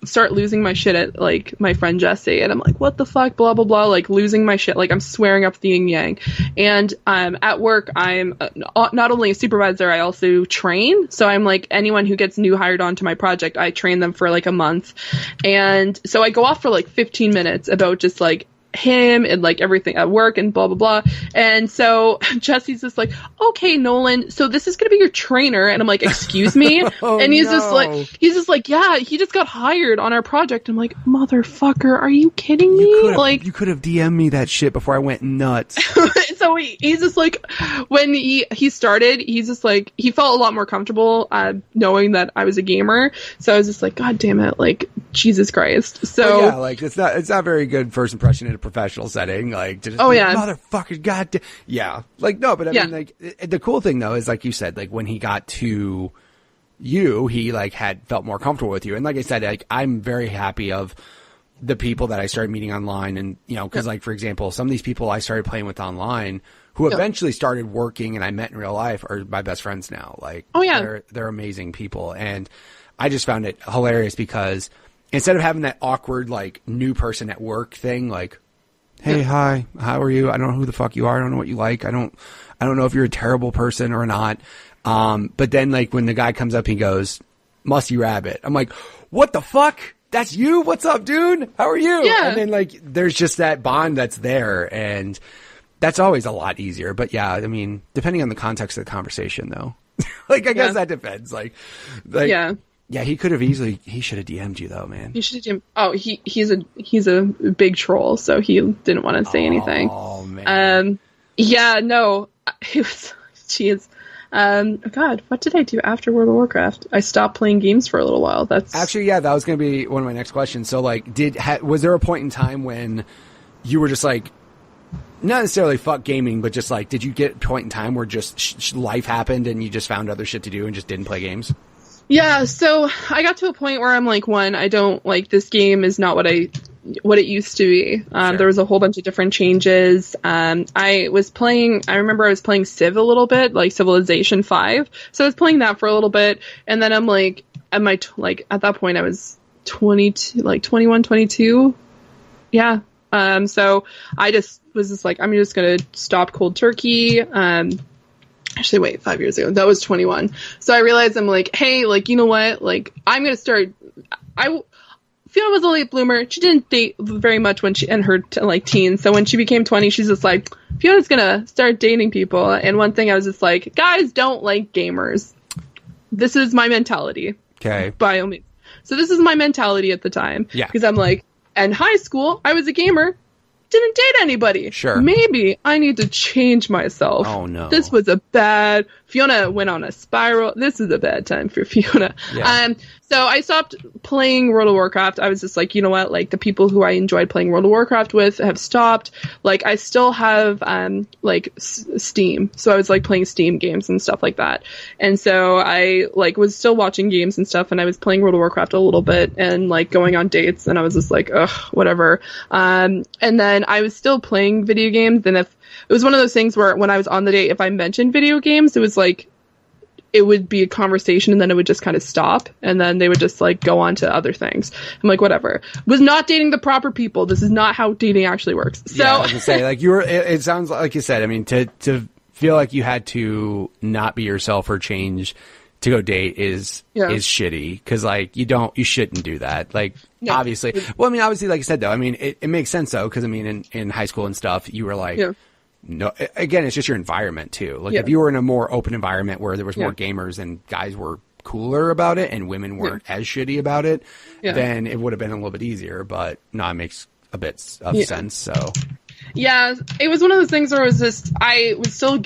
start losing my shit at like my friend Jesse, and I'm like, what the fuck, blah blah blah, like losing my shit, like I'm swearing up the yin yang. And at work I'm not only a supervisor, I also train. So I'm like, anyone who gets new hired onto my project, I train them for like a month. And so I go off for like 15 minutes about just like him and like everything at work and blah blah blah. And so Jesse's just like, okay, Nolan, so this is gonna be your trainer. And I'm like, excuse me? And he's just like, yeah, he just got hired on our project. I'm like, motherfucker, are you kidding me? You could have DM'd me that shit before I went nuts. So he's just like, when he started, he's just like, he felt a lot more comfortable knowing that I was a gamer. So I was just like, God damn it, like Jesus Christ. So yeah, like it's not very good first impression in a professional setting, like to just motherfucker, goddamn, like no, but I mean, like the cool thing though is like you said, like when he got to you, he like felt more comfortable with you, and like I said, like I'm very happy of the people that I started meeting online, and because like for example, some of these people I started playing with online who eventually started working and I met in real life are my best friends now. Like they're amazing people, and I just found it hilarious because instead of having that awkward like new person at work thing, like, hey, hi, how are you? I don't know who the fuck you are. I don't know what you like. I don't know if you're a terrible person or not. But then like when the guy comes up, he goes, Musty Rabbit. I'm like, what the fuck? That's you? What's up, dude? How are you? Yeah. And then like, there's just that bond that's there, and that's always a lot easier. But yeah, I mean, depending on the context of the conversation though, like, I guess that depends. Like, yeah, he could have he should have DM'd you though, man. He should have DM'd. Oh, he's a big troll, so he didn't want to say anything. Oh man. Yeah, no, it was, jeez. God, what did I do after World of Warcraft? I stopped playing games for a little while. That's actually, that was going to be one of my next questions. So like, was there a point in time when you were just like, not necessarily fuck gaming, but just like, did you get a point in time where just life happened and you just found other shit to do and just didn't play games? Yeah, so I got to a point where I'm like, I don't like, this game is not what it used to be. Sure. There was a whole bunch of different changes. I remember I was playing Civ a little bit, like Civilization 5. So I was playing that for a little bit, and then I'm like, at that point I was 22, like 21, 22. Yeah. So I just was just like, I'm just gonna stop cold turkey. Actually, wait, 5 years ago. That was 21. So I realized, I'm like, hey, like, you know what? Like, I'm going to start. Fiona was a late bloomer. She didn't date very much when she, in her teens. So when she became 20, she's just like, Fiona's going to start dating people. And one thing I was just like, guys don't like gamers. This is my mentality. Okay. By all means. So this is my mentality at the time. Yeah. Because I'm like, in high school, I was a gamer. Didn't date anybody. Sure. Maybe I need to change myself. Oh no. This was Fiona went on a spiral. This is a bad time for Fiona. Yeah. So I stopped playing World of Warcraft. I was just like, you know what? Like, the people who I enjoyed playing World of Warcraft with have stopped. Like, I still have Steam. So I was like playing Steam games and stuff like that. And so I like was still watching games and stuff, and I was playing World of Warcraft a little bit and like going on dates, and I was just like, ugh, whatever. And then then I was still playing video games. And if it was one of those things where when I was on the date, if I mentioned video games, it was like, it would be a conversation and then it would just kind of stop. And then they would just like go on to other things. I'm like, whatever. Was not dating the proper people. This is not how dating actually works. So yeah, I was gonna say, like, it sounds like you said, I mean, to feel like you had to not be yourself or change to go date is shitty. Cause like, you shouldn't do that. Like, no. Obviously, well, I mean, obviously, like you said though, I mean, it makes sense though. Cause I mean, in high school and stuff, you were like, no, again, it's just your environment too. Like if you were in a more open environment where there was more gamers and guys were cooler about it and women weren't as shitty about it, then it would have been a little bit easier. But no, it makes a bit of sense. So yeah, it was one of those things where it was just, I was still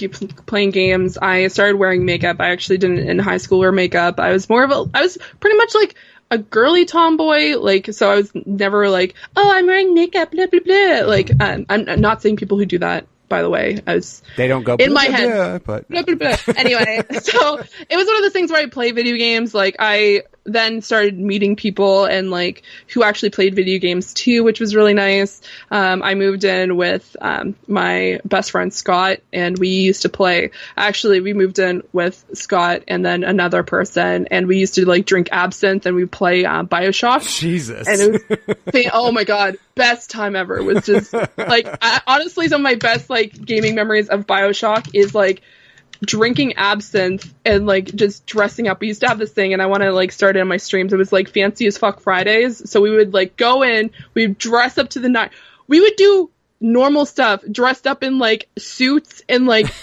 playing games. I started wearing makeup. I actually didn't in high school wear makeup. I was pretty much like a girly tomboy, like, so I was never like, oh, I'm wearing makeup, blah, blah, blah. Like, I'm not saying people who do that, by the way. They don't go in my head. Yeah, but blah, blah, blah. Anyway, so it was one of those things where I play video games. Like, I then started meeting people and like who actually played video games too, which was really nice. I moved in with my best friend Scott, and we used to play. Actually, we moved in with Scott and then another person, and we used to like drink absinthe and we play BioShock. Jesus. And it was, oh my god, best time ever. It was just like honestly, some of my best like gaming memories of BioShock is like drinking absinthe and like just dressing up. We used to have this thing, and I want to like start it on my streams. It was like Fancy as Fuck Fridays. So we would like go in, we'd dress up to the night. We would do normal stuff, dressed up in like suits and like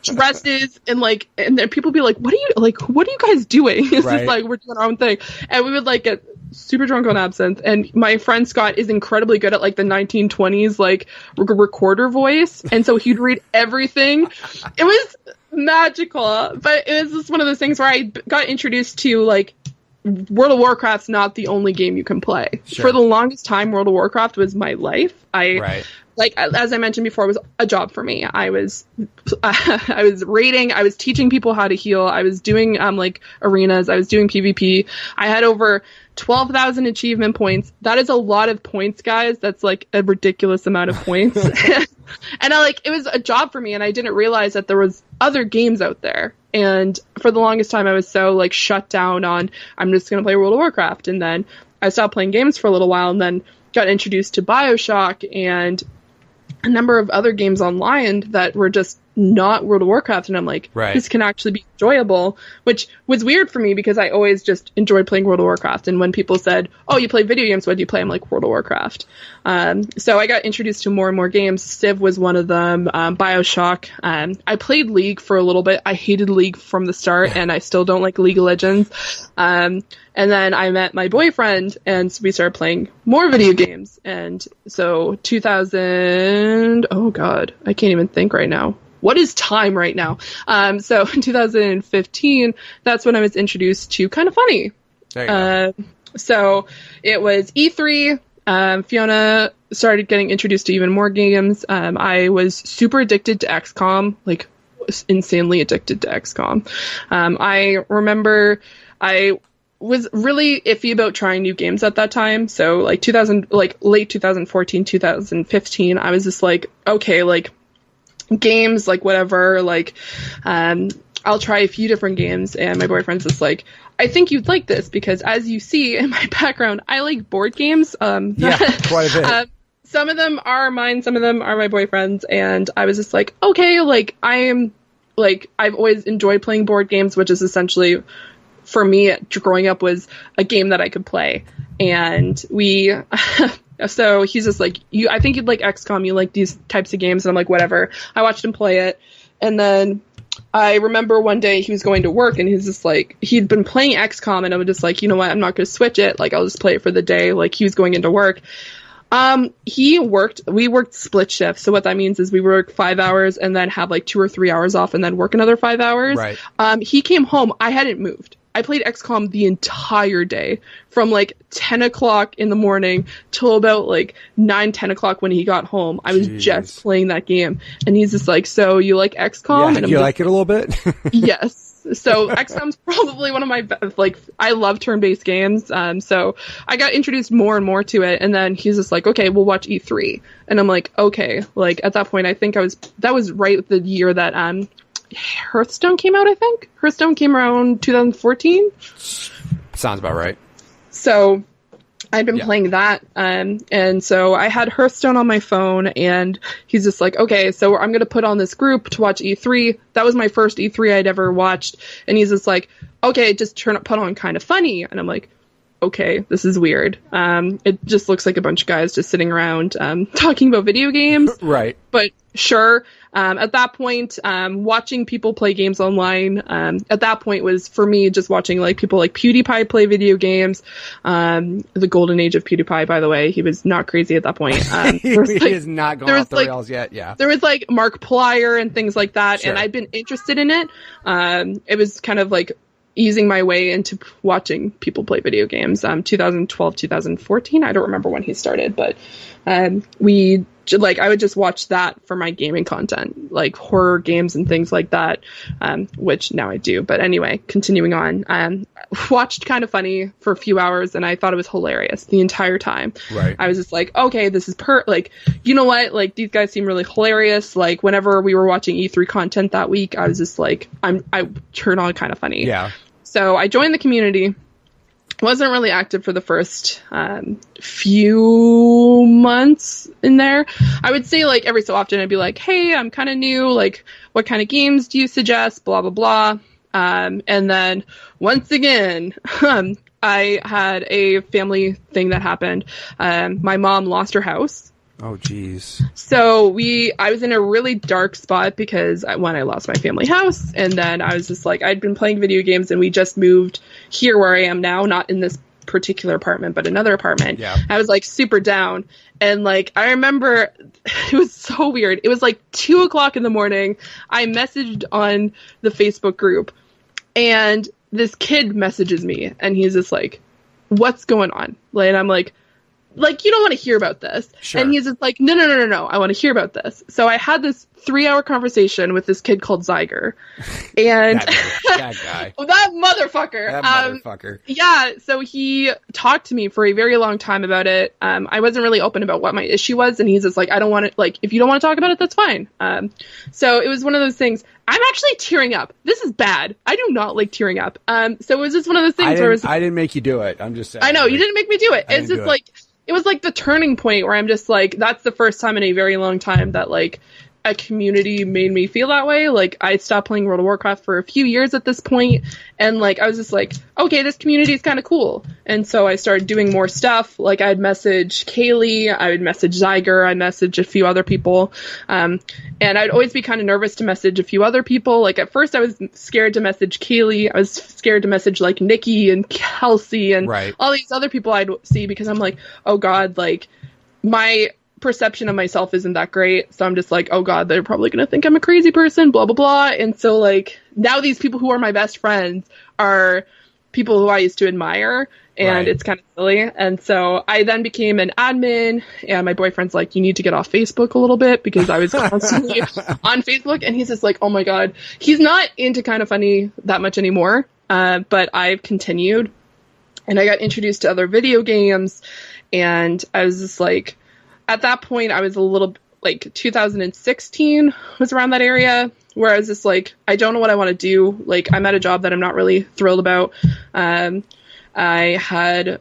dresses, and like, and then people would be like, what are you guys doing? It's just like, we're doing our own thing. And we would like get super drunk on absinthe, and my friend Scott is incredibly good at like the 1920s like recorder voice, and so he'd read everything. It was magical, but it was just one of those things where I got introduced to like World of Warcraft's not the only game you can play. For the longest time, World of Warcraft was my life. Like, as I mentioned before, it was a job for me. I was raiding, I was teaching people how to heal, I was doing like arenas, I was doing PvP. I had over 12,000 achievement points. That is a lot of points, guys. That's like a ridiculous amount of points. And it was a job for me, and I didn't realize that there was other games out there. And for the longest time, I was so like shut down on, I'm just going to play World of Warcraft. And then I stopped playing games for a little while, and then got introduced to BioShock and a number of other games online that were just not World of Warcraft, and I'm like, this can actually be enjoyable, which was weird for me because I always just enjoyed playing World of Warcraft. And when people said, oh, you play video games, what do you play? I'm like, World of Warcraft. So I got introduced to more and more games. Civ was one of them, BioShock. I played League for a little bit. I hated League from the start, and I still don't like League of Legends. And then I met my boyfriend, and so we started playing more video games. And so 2000, oh god, I can't even think right now. What is time right now? So in 2015, that's when I was introduced to Kind of Funny. So it was E3. Fiona started getting introduced to even more games. I was super addicted to XCOM, like insanely addicted to XCOM. I remember I was really iffy about trying new games at that time. So like late 2014, 2015, I was just like, okay, like games, like whatever, like I'll try a few different games. And my boyfriend's just like, I think you'd like this because as you see in my background, I like board games. Yeah, quite a bit. Some of them are mine, some of them are my boyfriend's, and I was just like, okay, like I've always enjoyed playing board games, which is essentially for me growing up was a game that I could play. And so he's just like, I think you'd like XCOM, you like these types of games. And I'm like, whatever. I watched him play it. And then I remember one day he was going to work, and he's just like, he'd been playing XCOM, and I was just like, you know what, I'm not going to switch it. Like, I'll just play it for the day. Like, he was going into work. We worked split shifts. So what that means is we work 5 hours and then have like 2 or 3 hours off and then work another 5 hours. Right. He came home. I hadn't moved. I played XCOM the entire day from like 10 o'clock in the morning till about like 10 o'clock when he got home. I was just playing that game. And he's just like, so you like XCOM? Yeah, and you like it a little bit? Yes. So XCOM's probably one of my, like, I love turn-based games. So I got introduced more and more to it. And then he's just like, okay, we'll watch E3. And I'm like, okay. Like, at that point, I think that was right the year that Hearthstone came out, I think. Hearthstone came around 2014. Sounds about right. So I'd been playing that, and so I had Hearthstone on my phone, and he's just like, okay, so I'm going to put on this group to watch E3. That was my first E3 I'd ever watched, and he's just like, okay, just put on Kind of Funny, and I'm like, okay, this is weird. It just looks like a bunch of guys just sitting around talking about video games. Right. But sure. At that point, watching people play games online, at that point was, for me, just watching like people like PewDiePie play video games. The golden age of PewDiePie, by the way. He was not crazy at that point. He is not going off the rails yet, yeah. There was like Mark Plyer and things like that, sure. And I'd been interested in it. It was kind of like easing my way into watching people play video games. 2012, 2014, I don't remember when he started, but I would just watch that for my gaming content, like horror games and things like that, which now I do. But anyway, continuing on, watched Kind of Funny for a few hours, and I thought it was hilarious the entire time. Right. I was just like, okay, this is like, you know what? Like, these guys seem really hilarious. Like, whenever we were watching E3 content that week, I was just like, I turned on Kind of Funny. Yeah. So I joined the community. Wasn't really active for the first few months in there. I would say, like, every so often I'd be like, hey, I'm kind of new. Like, what kind of games do you suggest? Blah, blah, blah. And then once again, I had a family thing that happened. My mom lost her house. Oh, geez. So I was in a really dark spot because I lost my family house, and then I was just like, I'd been playing video games, and we just moved here where I am now, not in this particular apartment, but another apartment. Yeah. I was like super down, and like I remember it was so weird. It was like 2:00 in the morning. I messaged on the Facebook group, and this kid messages me, and he's just like, "What's going on?" And I'm like, you don't want to hear about this. Sure. And he's just like, no, I want to hear about this. So I had this 3-hour conversation with this kid called Zyger. And that guy. That motherfucker. Yeah. So he talked to me for a very long time about it. I wasn't really open about what my issue was. And he's just like, I don't want to, like, if you don't want to talk about it, that's fine. So it was one of those things. I'm actually tearing up. This is bad. I do not like tearing up. So it was just one of those things I didn't make you do it. I'm just saying. I know, you didn't make me do it. It's just like, it was like the turning point where I'm just like, that's the first time in a very long time that like a community made me feel that way. Like, I stopped playing World of Warcraft for a few years at this point, and like I was just like, okay, this community is kind of cool. And so I started doing more stuff. Like, I'd message Kaylee, I would message Zyger, I'd message a few other people, and I'd always be kind of nervous to message a few other people. Like, at first I was scared to message Kaylee, I was scared to message like Nikki and Kelsey and all these other people I'd see, because I'm like, oh god, like my perception of myself isn't that great. So I'm just like, oh god, they're probably gonna think I'm a crazy person, blah blah blah. And so like now these people who are my best friends are people who I used to admire, and it's kind of silly. And so I then became an admin, and my boyfriend's like, you need to get off Facebook a little bit, because I was constantly on Facebook. And he's just like, oh my god, he's not into Kind of Funny that much anymore, but I've continued, and I got introduced to other video games, and I was just like, at that point, I was a little, like, 2016 was around that area, where I was just like, I don't know what I want to do. Like, I'm at a job that I'm not really thrilled about. I had...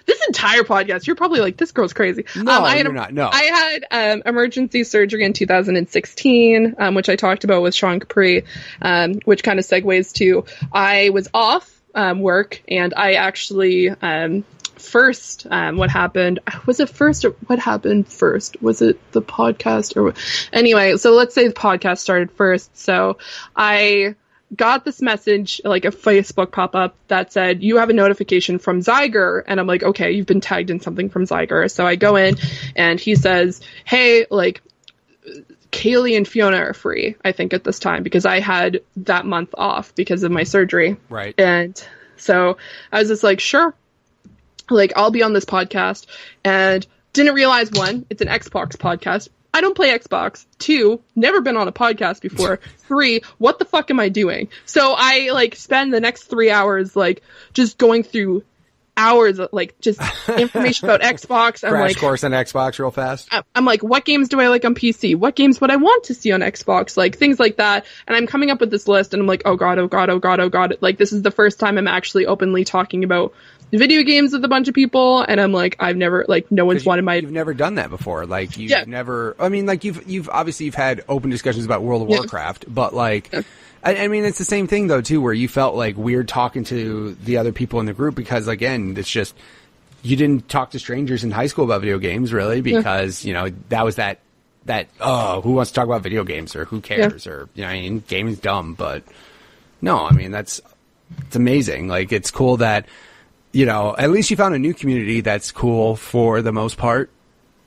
this entire podcast, you're probably like, this girl's crazy. No, you're not. No. I had emergency surgery in 2016, which I talked about with Sean Capri, which kind of segues to, I was off work, and I actually... first, what happened first? Was it the podcast or anyway? So let's say the podcast started first. So I got this message, like a Facebook pop-up that said, you have a notification from Zyger. And I'm like, okay, you've been tagged in something from Zyger. So I go in, and he says, hey, like, Kaylee and Fiona are free, I think, at this time, because I had that month off because of my surgery. Right. And so I was just like, sure. Like, I'll be on this podcast, and didn't realize, one, it's an Xbox podcast. I don't play Xbox. 2, never been on a podcast before. 3, what the fuck am I doing? So I like spend the next 3 hours like just going through hours of like just information about Xbox. I'm Crash like, course on Xbox real fast. I'm like, what games do I like on PC? What games would I want to see on Xbox? Like things like that. And I'm coming up with this list and I'm like, oh god, oh god, oh god, oh god. Like this is the first time I'm actually openly talking about video games with a bunch of people, and I'm like, I've never, like, no one's wanted my... You've never done that before. Like, you've never... I mean, like, you've obviously had open discussions about World of Warcraft, but, like... I mean, it's the same thing, though, too, where you felt, like, weird talking to the other people in the group because, again, it's just... You didn't talk to strangers in high school about video games, really, because, you know, that was that, who wants to talk about video games, or who cares, or, you know, I mean, gaming's dumb, but... No, I mean, it's amazing. Like, it's cool that... You know, at least you found a new community that's cool for the most part.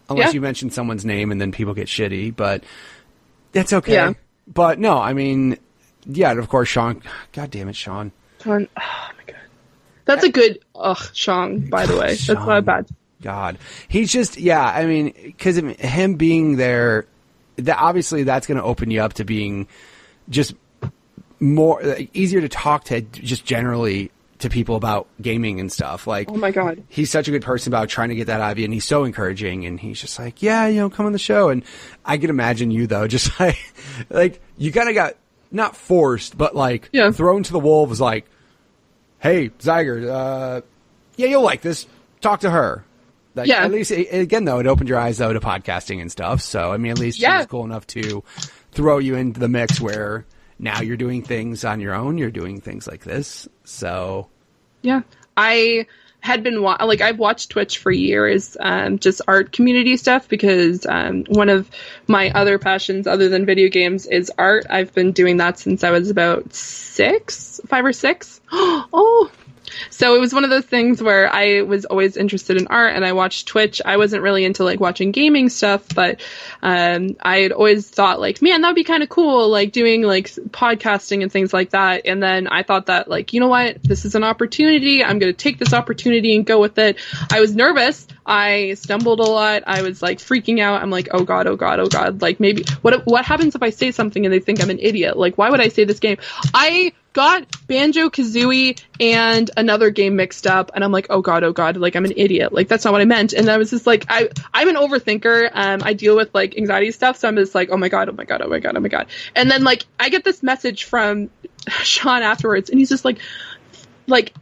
Unless you mention someone's name and then people get shitty, but that's okay. Yeah. But no, I mean, yeah, of course, Sean. God damn it, Sean. Sean, oh my god. That's a good, Sean, by the way. Sean, that's not bad. God. He's just, yeah, I mean, because him being there, obviously that's going to open you up to being just more, easier to talk to just generally to people about gaming and stuff. Like, oh my god, he's such a good person about trying to get that out of you, and he's so encouraging, and he's just like, yeah, you know, come on the show. And I can imagine you though, just like you kind of got not forced, but like thrown to the wolves. Like, hey, Zyger, yeah, you'll like this. Talk to her. Like, at least again though, it opened your eyes though to podcasting and stuff. So I mean, at least she was cool enough to throw you into the mix where now you're doing things on your own. You're doing things like this. So, yeah, I had been I've watched Twitch for years, just art community stuff, because one of my other passions other than video games is art. I've been doing that since I was about 5 or 6. Oh. So it was one of those things where I was always interested in art, and I watched Twitch. I wasn't really into like watching gaming stuff, but I had always thought like, man, that would be kind of cool, like doing like podcasting and things like that. And then I thought that like, you know what, this is an opportunity. I'm going to take this opportunity and go with it. I was nervous. I stumbled a lot. I was like freaking out. I'm like, oh god, oh god, oh god. Like maybe what happens if I say something and they think I'm an idiot? Like, why would I say this game? I got Banjo-Kazooie and another game mixed up, and I'm like, oh god, like I'm an idiot. Like that's not what I meant. And I was just like, I'm an overthinker. I deal with like anxiety stuff, so I'm just like, oh my god. And then like I get this message from Sean afterwards, and he's just like,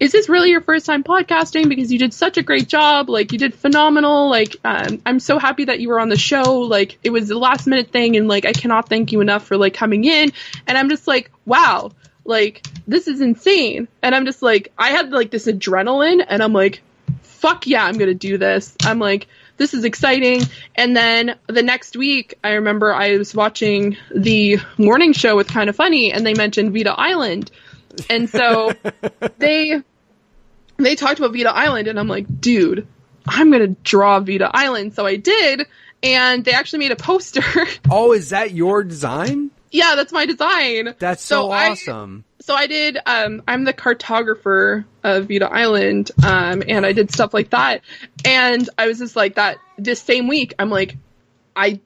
is this really your first time podcasting? Because you did such a great job. Like, you did phenomenal. Like, I'm so happy that you were on the show. Like, it was a last minute thing, and like, I cannot thank you enough for like coming in. And I'm just like, wow, like, this is insane. And I'm just like, I had like this adrenaline, and I'm like, fuck yeah, I'm gonna do this. I'm like, this is exciting. And then the next week, I remember I was watching the morning show with Kinda Funny, and they mentioned Vita Island. And so they talked about Vita Island, and I'm like, dude, I'm going to draw Vita Island. So I did, and they actually made a poster. Oh, is that your design? Yeah, that's my design. That's so awesome. I did, I'm the cartographer of Vita Island, and I did stuff like that. And I was just like that this same week, I'm like, I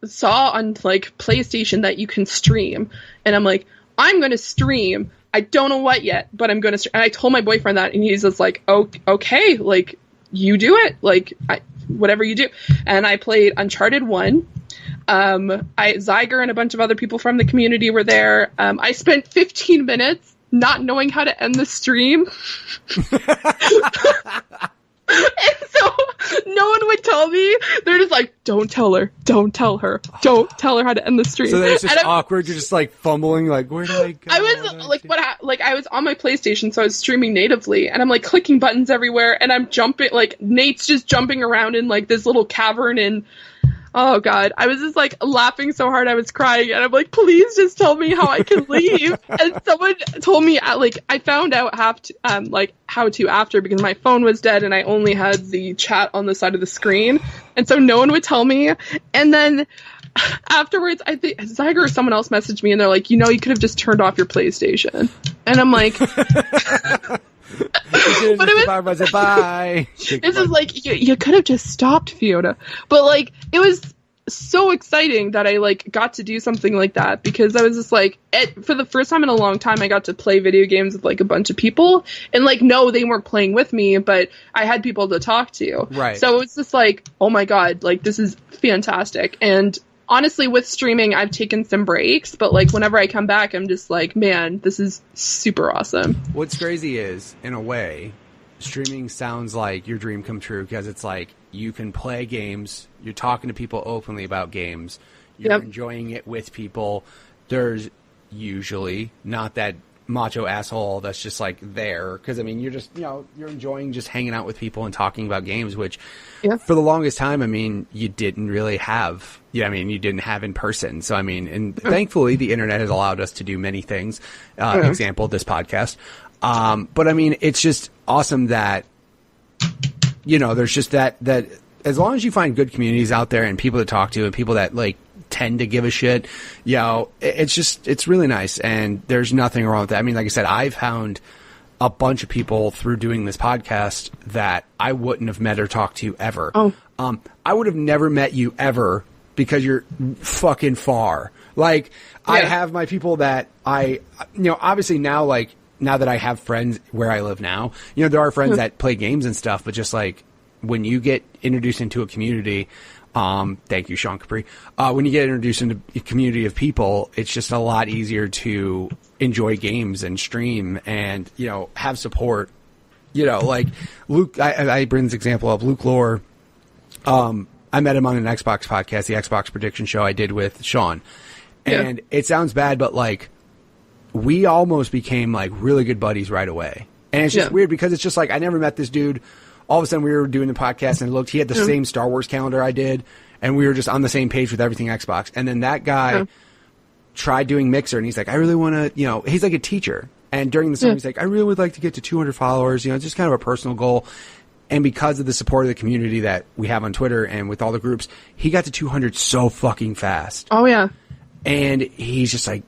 saw on like PlayStation that you can stream, and I'm like, I'm going to stream. I don't know what yet, but I'm going to... And I told my boyfriend that, and he's just like, oh, okay, like, you do it. Like, whatever you do. And I played Uncharted 1. Zyger and a bunch of other people from the community were there. I spent 15 minutes not knowing how to end the stream. And so no one would tell me. They're just like, don't tell her how to end the stream. So then it's just awkward. You're just like fumbling, like, where do I go? I was like, I was on my PlayStation, so I was streaming natively, and I'm like clicking buttons everywhere, and I'm jumping, like Nate's just jumping around in like this little cavern, and oh god, I was just like laughing so hard I was crying, and I'm like, please just tell me how I can leave. And someone told me, like, I found out how to after, because my phone was dead and I only had the chat on the side of the screen, and so no one would tell me. And then afterwards, I think Zyger or someone else messaged me, and they're like, you know, you could have just turned off your PlayStation. And I'm like, but it was, bye. This is like, you could have just stopped, Fiona. But like, it was so exciting that I like got to do something like that, because I was just like, for the first time in a long time, I got to play video games with like a bunch of people, and like, no, they weren't playing with me, but I had people to talk to. Right. So it's just like, oh my God, like this is fantastic. And honestly, with streaming, I've taken some breaks, but like whenever I come back, I'm just like, man, this is super awesome. What's crazy is, in a way, streaming sounds like your dream come true, because it's like you can play games, you're talking to people openly about games, you're enjoying it with people. There's usually not that macho asshole that's just like there, because I mean, you're just, you're enjoying just hanging out with people and talking about games, which for the longest time, I mean, you didn't really have. You didn't have in person. So I mean, and thankfully the internet has allowed us to do many things. Example, this podcast. But I mean, it's just awesome that, there's just that as long as you find good communities out there and people to talk to and people that like tend to give a shit, it's really nice. And there's nothing wrong with that. I mean, like I said, I've found a bunch of people through doing this podcast that I wouldn't have met or talked to ever. I would have never met you ever because you're fucking far. Like, I have my people that obviously now, like, now that I have friends where I live now, there are friends that play games and stuff, but just like when you get introduced into a community, thank you, Sean Capri. When you get introduced into a community of people, it's just a lot easier to enjoy games and stream and, have support. Like Luke, I bring this example up. Luke Lore, I met him on an Xbox podcast, the Xbox Prediction Show I did with Sean. And it sounds bad, but like, we almost became like really good buddies right away. And it's just weird because it's just like, I never met this dude. All of a sudden we were doing the podcast and looked, he had the same Star Wars calendar I did. And we were just on the same page with everything Xbox. And then that guy tried doing Mixer and he's like, I really want to, he's like a teacher. And during the summer, he's like, I really would like to get to 200 followers, just kind of a personal goal. And because of the support of the community that we have on Twitter and with all the groups, he got to 200 so fucking fast. Oh yeah. And he's just like,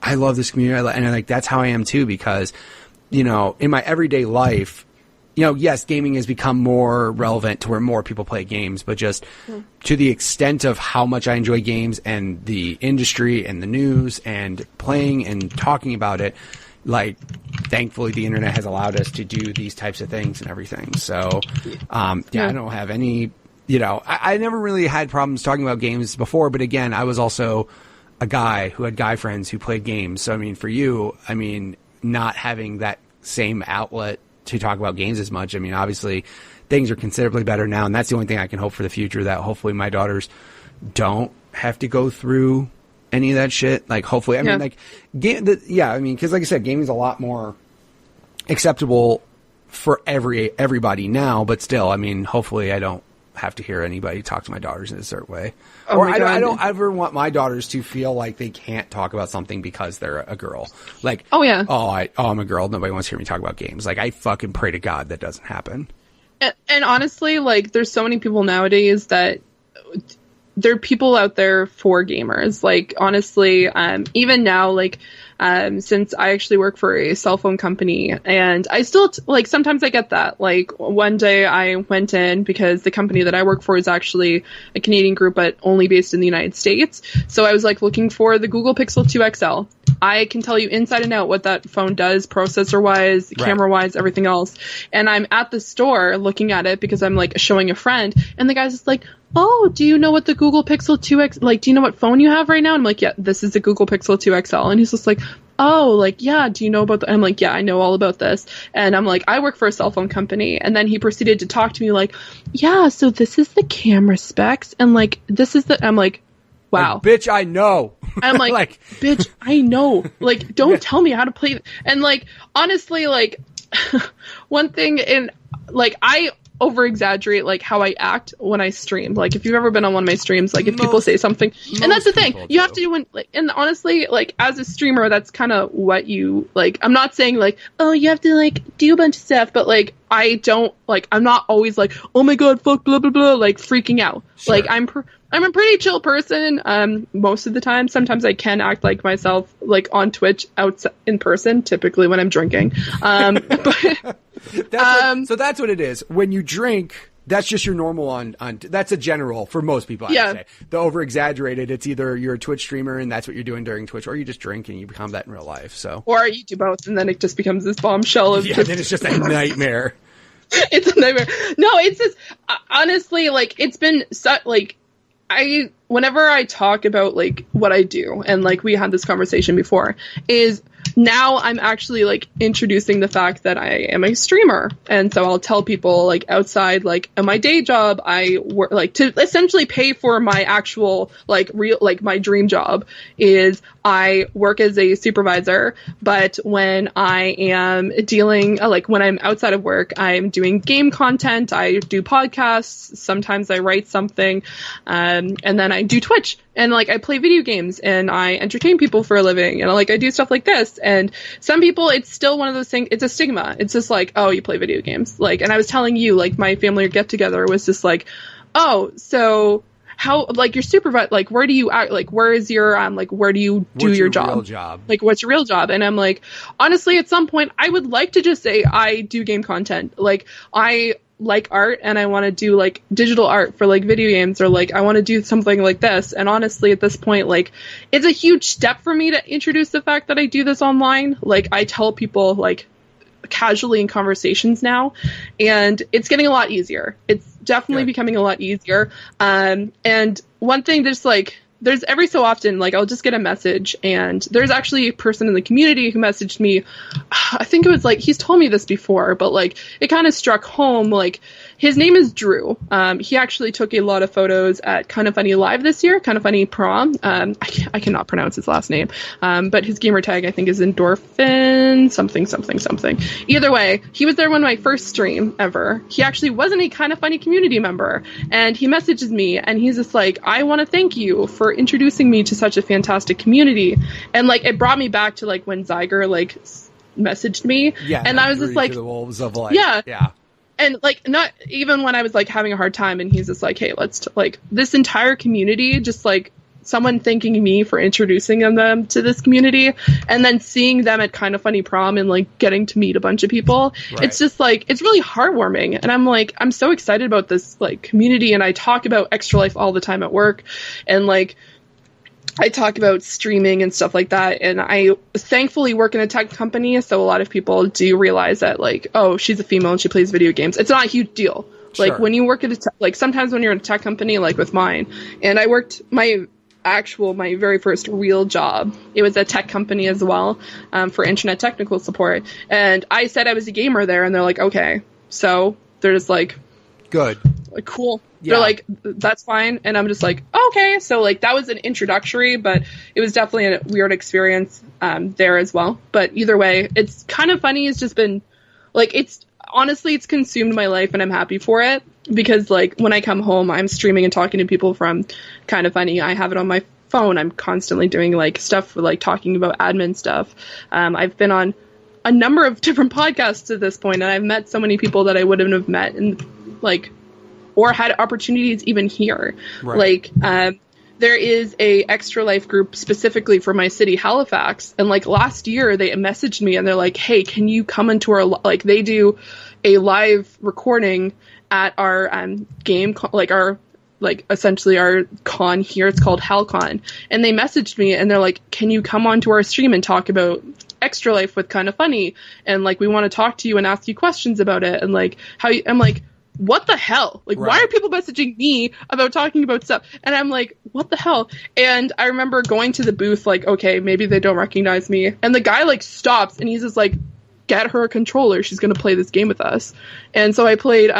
I love this community. And I'm like, that's how I am too, because, in my everyday life, yes, gaming has become more relevant to where more people play games, but just to the extent of how much I enjoy games and the industry and the news and playing and talking about it, like, thankfully the internet has allowed us to do these types of things and everything. So, I don't have any, I never really had problems talking about games before, but again, I was also a guy who had guy friends who played games. So, I mean, for you, not having that same outlet to talk about games as much, obviously things are considerably better now. And that's the only thing I can hope for the future, that hopefully my daughters don't have to go through any of that shit. Like, hopefully, because like I said, gaming is a lot more acceptable for everybody now, but still, hopefully I don't have to hear anybody talk to my daughters in a certain way. Oh, or I don't ever want my daughters to feel like they can't talk about something because they're a girl. Like, I'm a girl, nobody wants to hear me talk about games. Like, I fucking pray to God that doesn't happen. And honestly, like, there's so many people nowadays that there are people out there for gamers. Like, honestly, even now, like, since I actually work for a cell phone company, and I still, like, sometimes I get that. Like, one day I went in because the company that I work for is actually a Canadian group, but only based in the United States. So I was, like, looking for the Google Pixel 2 XL. I can tell you inside and out what that phone does, processor-wise, camera-wise, everything else. And I'm at the store looking at it because I'm, like, showing a friend, and the guy's just like, oh, do you know what the Google Pixel 2 X, like, do you know what phone you have right now? And I'm like, yeah, this is the Google Pixel 2 XL. And he's just like, oh, like, yeah, do you know about I'm like, yeah, I know all about this. And I'm like, I work for a cell phone company. And then he proceeded to talk to me like, yeah, so this is the camera specs. And like, this is I'm like, wow. Like, bitch, I know. I'm like, bitch, I know. Like, don't tell me how to play. And like, honestly, like, one thing like, I over exaggerate like how I act when I stream. Like, if you've ever been on one of my streams, like, if people say something, and that's the thing, you have to do and honestly, like, as a streamer, that's kind of what you like. I'm not saying like, oh, you have to like do a bunch of stuff, but like, I don't like, I'm not always like, oh my god, fuck, blah blah blah, like freaking out. Sure. Like, I'm a pretty chill person most of the time. Sometimes I can act like myself, like on Twitch, outside in person, typically when I'm drinking. But so that's what it is. When you drink, That's just your normal on that's a general for most people, I would say. The over-exaggerated, it's either you're a Twitch streamer and that's what you're doing during Twitch, or you just drink and you become that in real life. So, or you do both and then it just becomes this bombshell of then it's just a nightmare. It's a nightmare. No, it's just, honestly, like, it's been, like, whenever I talk about, like, what I do, and, like, we had this conversation before, is now I'm actually, like, introducing the fact that I am a streamer. And so I'll tell people, like, outside, like, in my day job, I work, like, to essentially pay for my actual, like, real, like, my dream job is I work as a supervisor, but when I am dealing, like, when I'm outside of work, I'm doing game content, I do podcasts, sometimes I write something, and then I do Twitch, and, like, I play video games, and I entertain people for a living, and, like, I do stuff like this, and some people, it's still one of those things, it's a stigma, it's just like, oh, you play video games, like, and I was telling you, like, my family get-together was just like, oh, so how, like, your supervisor, like, where do you act, like, where is your, like, where do you do your job? Real job? Like, what's your real job? And I'm like, honestly, at some point, I would like to just say I do game content. Like, I like art and I want to do, like, digital art for, like, video games, or, like, I want to do something like this. And honestly, at this point, like, it's a huge step for me to introduce the fact that I do this online. Like, I tell people, like, casually in conversations now, and it's getting a lot easier. It's definitely becoming a lot easier. And one thing, just, like, there's every so often, like, I'll just get a message, and there's actually a person in the community who messaged me. I think it was, like, he's told me this before, but, like, it kind of struck home. Like, his name is Drew. He actually took a lot of photos at Kinda Funny Live this year, Kinda Funny Prom. I cannot pronounce his last name, but his gamer tag, I think, is Endorphin something. Either way, he was there when my first stream ever. He actually wasn't a Kinda Funny community member, and he messages me, and he's just like, I want to thank you for introducing me to such a fantastic community. And, like, it brought me back to, like, when Zyger, like, messaged me, and I was just like, the wolves of life. Yeah. And, like, not even when I was, like, having a hard time, and he's just like, hey, let's, like, this entire community, just, like, someone thanking me for introducing them to this community, and then seeing them at Kinda Funny Prom and, like, getting to meet a bunch of people. Right. It's just, like, it's really heartwarming. And I'm, like, I'm so excited about this, like, community, and I talk about Extra Life all the time at work, and, like, I talk about streaming and stuff like that, and I thankfully work in a tech company, so a lot of people do realize that, like, oh, she's a female and she plays video games. It's not a huge deal. Sure. Like, when you work at like, sometimes when you're in a tech company, like with mine, and I worked my very first real job, it was a tech company as well, for internet technical support, and I said I was a gamer there, and they're like, okay, so they're just like, good, like, cool. Yeah. They're like, that's fine. And I'm just like, okay. So, like, that was an introductory, but it was definitely a weird experience there as well. But either way, it's kind of funny. It's just been, like, it's honestly, it's consumed my life, and I'm happy for it, because, like, when I come home, I'm streaming and talking to people from Kinda Funny. I have it on my phone. I'm constantly doing, like, stuff, like, talking about admin stuff. I've been on a number of different podcasts at this point, and I've met so many people that I wouldn't have met, and, like, or had opportunities even here. Right. Like, there is a Extra Life group specifically for my city, Halifax. And, like, last year they messaged me and they're like, hey, can you come into our, like, they do a live recording at our game, like, our, like, essentially our con here. It's called HalCon. And they messaged me and they're like, can you come onto our stream and talk about Extra Life with Kinda Funny? And, like, we want to talk to you and ask you questions about it. And, like, I'm like, what the hell? Like, right. Why are people messaging me about talking about stuff? And I'm like, what the hell? And I remember going to the booth, like, okay, maybe they don't recognize me. And the guy, like, stops, and he's just like, get her a controller. She's going to play this game with us. And so I played,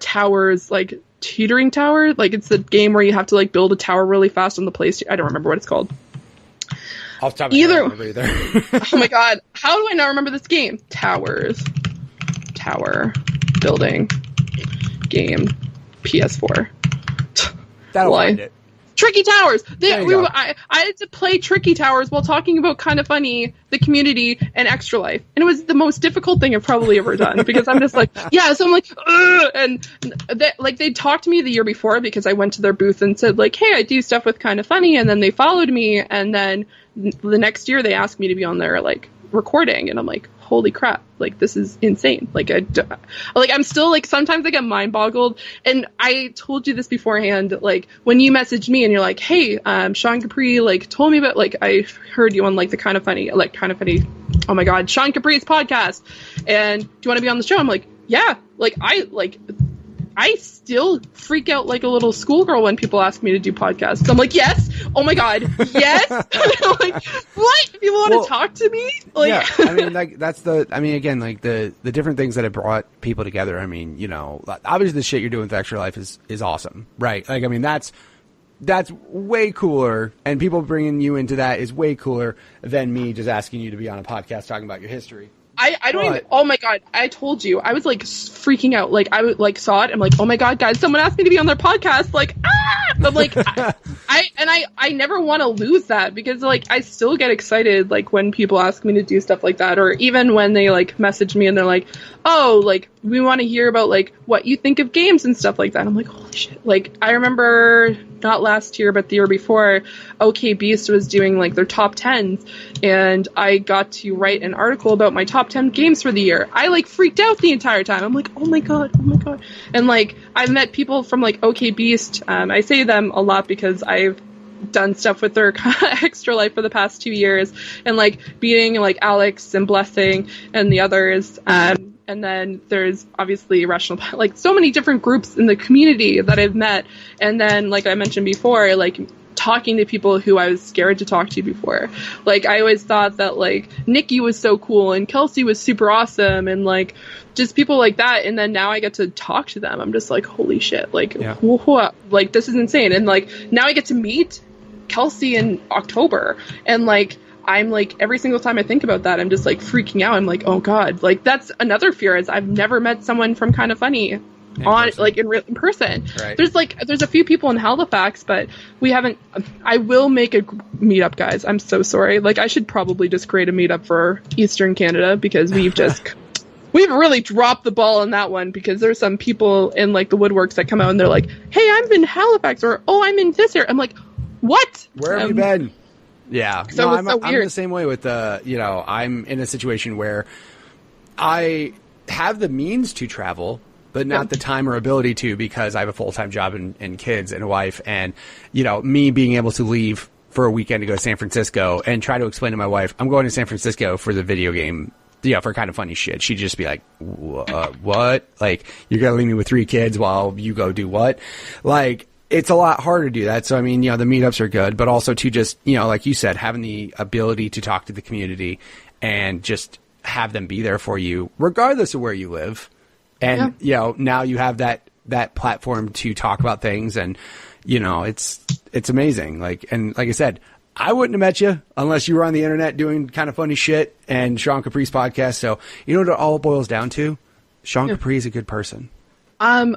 Towers, like, Teetering Tower. Like, it's the game where you have to, like, build a tower really fast on the PlayStation. I don't remember what it's called. Off the top of my head, I don't remember either. Oh my god. How do I not remember this game? Tower building game PS4. That'll find it. Tricky Towers. I had to play Tricky Towers while talking about Kinda Funny, the community, and Extra Life, and it was the most difficult thing I've probably ever done, because I'm just like, yeah. So I'm like, ugh! And they talked to me the year before, because I went to their booth and said, like, hey, I do stuff with Kinda Funny, and then they followed me, and then the next year they asked me to be on their, like, recording, and I'm like, holy crap, like this is insane. Like I'm still like, sometimes I get mind boggled. And I told you this beforehand, like when you messaged me and you're like, hey, Sean Capri like told me about, like I heard you on like the kind of funny, oh my god, Sean Capri's podcast, and do you want to be on the show? I'm like, yeah. Like I still freak out like a little schoolgirl when people ask me to do podcasts. I'm like, yes. Oh my god, yes. Like, what? People want to talk to me? Like, yeah. I mean, like again, like the different things that have brought people together. I mean, you know, obviously the shit you're doing with Extra Life is awesome, right? Like, I mean, that's way cooler, and people bringing you into that is way cooler than me just asking you to be on a podcast talking about your history. I don't even, oh my god, I told you, I was like freaking out, like I would like saw it, I'm like, oh my god, guys, someone asked me to be on their podcast, like, I'm like, I never want to lose that, because like I still get excited like when people ask me to do stuff like that, or even when they like message me and they're like, oh, like we want to hear about like what you think of games and stuff like that. I'm like, holy shit. Like I remember not last year but the year before, OK Beast was doing like their top 10s, and I got to write an article about my top 10 games for the year. I like freaked out the entire time. I'm like, oh my god. And like I've met people from like OK Beast. I say them a lot because I've done stuff with their Extra Life for the past 2 years, and like beating like Alex and Blessing and the others. And then there's obviously Irrational, like so many different groups in the community that I've met. And then, like I mentioned before, like talking to people who I was scared to talk to before. Like I always thought that like Nikki was so cool and Kelsey was super awesome, and like just people like that. And then now I get to talk to them. I'm just like, holy shit, like, like this is insane. And like now I get to meet Kelsey in October, and like I'm like, every single time I think about that, I'm just like freaking out. I'm like, oh god, like that's another fear, is I've never met someone from Kind of Funny in person. Right. There's a few people in Halifax, but we haven't. I will make a meetup, guys. I'm so sorry. Like I should probably just create a meetup for Eastern Canada, because we've really dropped the ball on that one, because there's some people in like the woodworks that come out and they're like, hey, I'm in Halifax, or oh, I'm in this area. I'm like, what? Where have you been? Yeah, so I'm the same way with I'm in a situation where I have the means to travel, but not the time or ability to, because I have a full-time job and kids and a wife, and me being able to leave for a weekend to go to San Francisco and try to explain to my wife, I'm going to San Francisco for the video game, for Kind of Funny shit. She'd just be like, what? Like, you're gonna leave me with 3 kids while you go do what? Like, it's a lot harder to do that. So, I mean, the meetups are good, but also to just, like you said, having the ability to talk to the community and just have them be there for you, regardless of where you live. And, now you have that platform to talk about things, and, it's amazing. Like I said, I wouldn't have met you unless you were on the internet doing Kind of Funny shit and Sean Capri's podcast. So, you know what it all boils down to? Sean Capri is a good person. I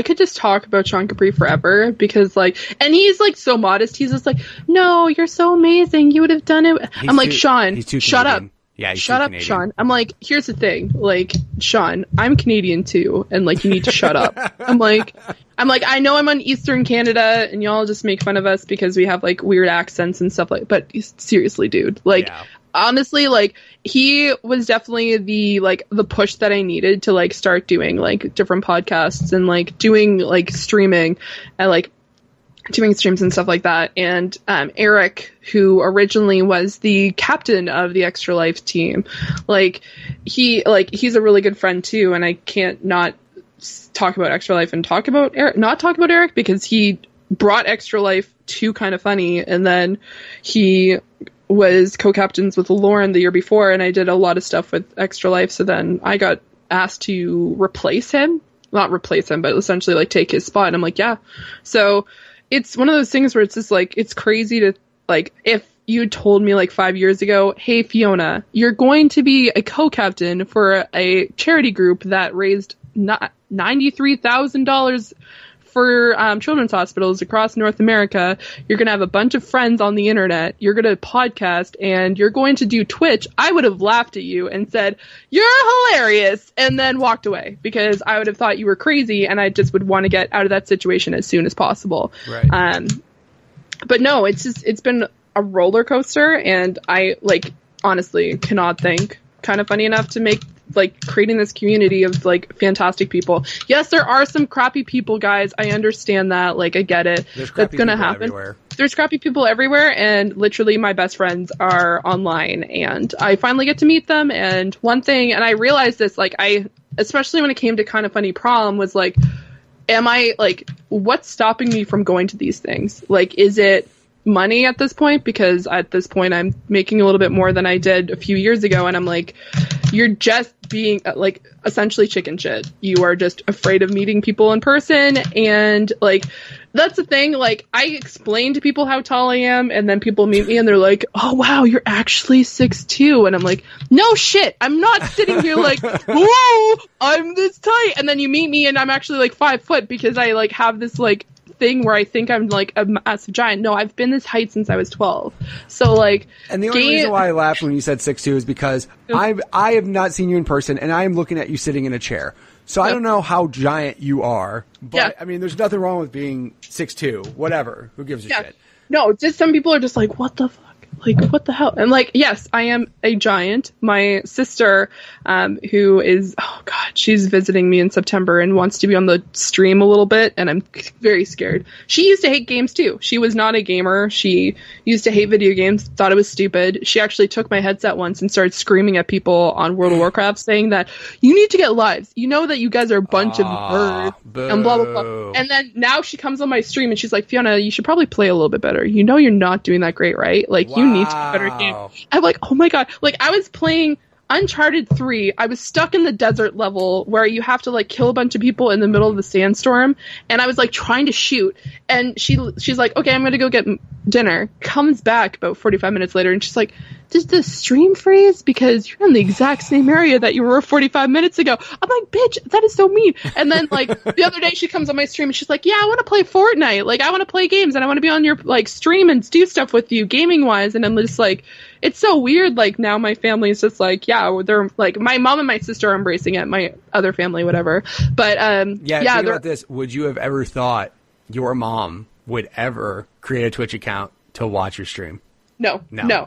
could just talk about Sean Capri forever, because like, and he's like so modest. He's just like, no, you're so amazing. You would have done it. I'm like, Sean, shut up. Yeah, shut up, Canadian. Sean. I'm like, here's the thing. Like, Sean, I'm Canadian too. And like, you need to shut up. I'm like, I know I'm on Eastern Canada and y'all just make fun of us because we have like weird accents and stuff but seriously, dude, like, honestly, like he was definitely the push that I needed to like start doing like different podcasts and like doing like streaming and like doing streams and stuff like that. And Eric, who originally was the captain of the Extra Life team, he's a really good friend too, and I can't not talk about Extra Life and not talk about Eric, because he brought Extra Life to Kind of Funny, and then he was co-captains with Lauren the year before, and I did a lot of stuff with Extra Life, so then I got asked to not replace him, but essentially like take his spot, and I'm like, yeah. So it's one of those things where it's just like, it's crazy to like, if you told me like 5 years ago, hey Fiona, you're going to be a co-captain for a charity group that raised $93,000 for children's hospitals across North America, you're going to have a bunch of friends on the internet, you're going to podcast, and you're going to do Twitch, I would have laughed at you and said, you're hilarious, and then walked away, because I would have thought you were crazy, and I just would want to get out of that situation as soon as possible. Right. But no, it's been a roller coaster, and I honestly cannot thank kind of funny enough to make like creating this community of like fantastic people. Yes, there are some crappy people, guys. I understand that. Like, I get it. That's gonna happen. Everywhere. There's crappy people everywhere, and literally my best friends are online, and I finally get to meet them. And one thing, and I realized this, like, especially when it came to Kind of Funny Prom, was like, am I like, what's stopping me from going to these things? Like, is it money at this point? Because at this point I'm making a little bit more than I did a few years ago, and I'm like, you're just being like essentially chicken shit. You are just afraid of meeting people in person, and like that's the thing. Like, I explain to people how tall I am, and then people meet me and they're like, oh wow, you're actually 6'2", and I'm like, no shit, I'm not sitting here like, whoa, I'm this tight, and then you meet me and I'm actually like 5 foot because I like have this like thing where I think I'm like a massive giant. No, I've been this height since I was 12. So like, and the only reason why I laughed when you said 6'2" is because I have not seen you in person, and I am looking at you sitting in a chair. So I don't know how giant you are, but I mean, there's nothing wrong with being 6'2", whatever. Who gives a shit? No, just some people are just like, what the fuck? Like, what the hell? And like, yes, I am a giant. My sister, who is, oh god, she's visiting me in September and wants to be on the stream a little bit, and I'm very scared. She used to hate games too. She was not a gamer. She used to hate video games, thought it was stupid. She actually took my headset once and started screaming at people on World of Warcraft, saying that you need to get lives. You know that you guys are a bunch of nerds and blah, blah, blah. And then now she comes on my stream and she's like, Fiona, you should probably play a little bit better. You know you're not doing that great, right? Like, you need to be better at game. I'm like, oh my god. Like, I was playing Uncharted 3. I was stuck in the desert level where you have to like kill a bunch of people in the middle of the sandstorm, and I was like trying to shoot, and she's like, okay, I'm gonna go get dinner. Comes back about 45 minutes later, and she's like, did the stream freeze because you're in the exact same area that you were 45 minutes ago? I'm like, bitch, that is so mean. And then like the other day she comes on my stream and she's like, yeah, I want to play Fortnite. Like, I want to play games and I want to be on your like stream and do stuff with you gaming wise. And I'm just like, it's so weird. Like, now my family is just like, yeah, they're like, my mom and my sister are embracing it. My other family, whatever. But think about this. Would you have ever thought your mom would ever create a Twitch account to watch your stream? No.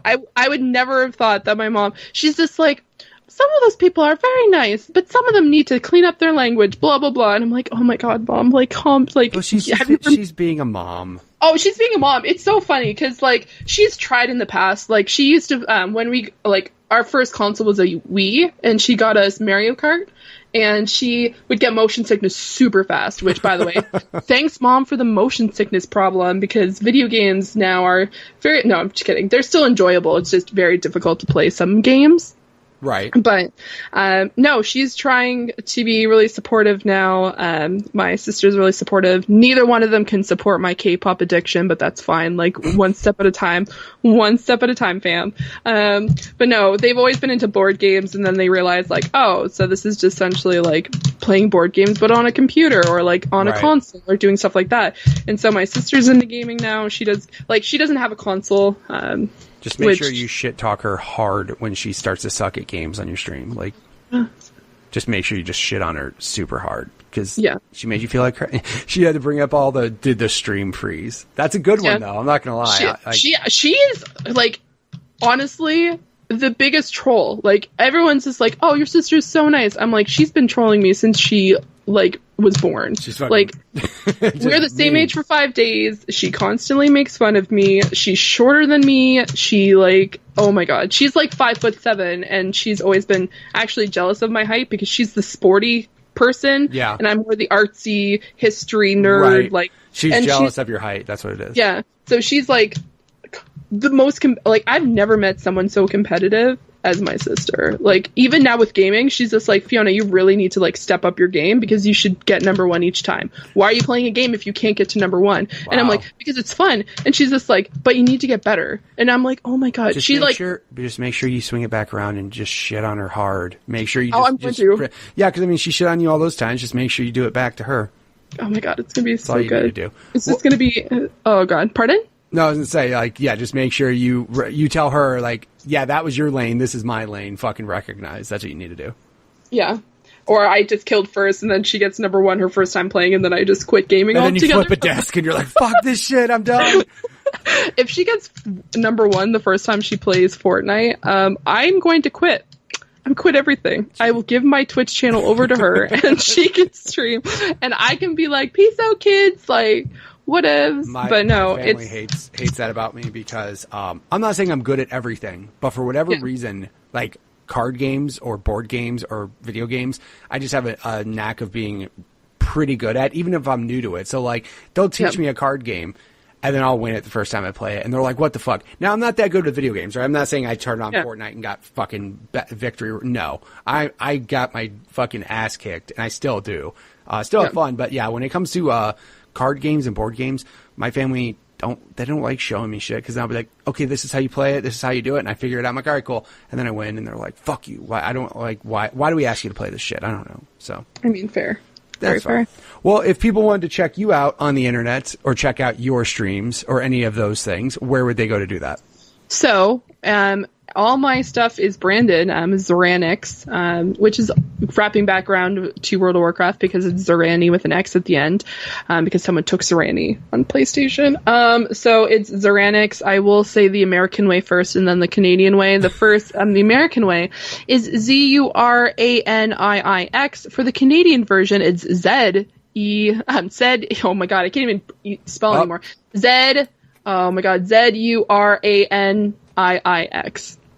I would never have thought that my mom, she's just like, some of those people are very nice, but some of them need to clean up their language, blah, blah, blah. And I'm like, oh my god, mom, like, calm, like. Well, she's being a mom. Oh, she's being a mom. It's so funny, because, like, she's tried in the past. Like, she used to, when we, like, our first console was a Wii, and she got us Mario Kart. And she would get motion sickness super fast, which, by the way, thanks, Mom, for the motion sickness problem, because video games now are no, I'm just kidding. They're still enjoyable. It's just very difficult to play some games. Right. But, no, she's trying to be really supportive now. My sister's really supportive. Neither one of them can support my K-pop addiction, but that's fine. Like, one step at a time, fam. But no, they've always been into board games, and then they realized, like, oh, so this is just essentially like playing board games, but on a computer or like on a console or doing stuff like that. And so my sister's into gaming now. She doesn't have a console. Just make sure you shit talk her hard when she starts to suck at games on your stream. Like, just make sure you just shit on her super hard, because she made you feel like she had to bring up all did the stream freeze. That's a good one though. I'm not gonna lie. She is like, honestly, the biggest troll. Like, everyone's just like, oh, your sister's so nice. I'm like, she's been trolling me since she like was born. She's like, we're the same age for 5 days. She constantly makes fun of me. She's shorter than me. She like, oh my god, she's like 5'7", and she's always been actually jealous of my height, because she's the sporty person, and I'm more the artsy history nerd. Right. Like, she's jealous of your height. That's what it is. Yeah. So she's like the most like, I've never met someone so competitive as my sister. Like, even now with gaming, she's just like, Fiona, you really need to like step up your game, because you should get number one each time. Why are you playing a game if you can't get to number one? Wow. And I'm like, because it's fun. And she's just like, but you need to get better. And I'm like, oh my god. Just make sure you swing it back around and just shit on her hard. Make sure you I'm going to. Yeah, because I mean, she shit on you all those times. Just make sure you do it back to her. Oh my god, it's gonna be That's so all you good. Need to do. It's just gonna be. Oh god, pardon? No, I was gonna say, like, yeah, just make sure you tell her, like, yeah, that was your lane, this is my lane. Fucking recognize. That's what you need to do. Yeah. Or I just killed first, and then she gets number one her first time playing, and then I just quit gaming altogether. And then you flip a desk, and you're like, fuck this shit, I'm done. If she gets number one the first time she plays Fortnite, I'm going to quit. I quit everything. I will give my Twitch channel over to her and she can stream and I can be like, peace out, kids. Like, whatevs. But no, my family hates that about me because I'm not saying I'm good at everything, but for whatever reason, like card games or board games or video games, I just have a knack of being pretty good at, even if I'm new to it. So like, they'll teach me a card game and then I'll win it the first time I play it. And they're like, what the fuck? Now, I'm not that good with video games, right? I'm not saying I turned on Fortnite and got fucking victory. No, I got my fucking ass kicked and I still do. Still have fun. But yeah, when it comes to card games and board games, my family don't like showing me shit because I'll be like, okay, this is how you play it, this is how you do it, and I figure it out. I'm like, all right, cool, and then I win, and they're like, fuck you. Why do we ask you to play this shit? I don't know. So I mean, fair. Very fair. Well, if people wanted to check you out on the internet or check out your streams or any of those things, where would they go to do that? So, all my stuff is branded Zoranix, which is wrapping back around to World of Warcraft because it's Zorani with an X at the end, because someone took Zorani on PlayStation. So it's Zoranix. I will say the American way first and then the Canadian way. The first, the American way is Zuranix. For the Canadian version, it's Zed. Oh my god, I can't even spell anymore. Zed. Oh my god, Zuranix.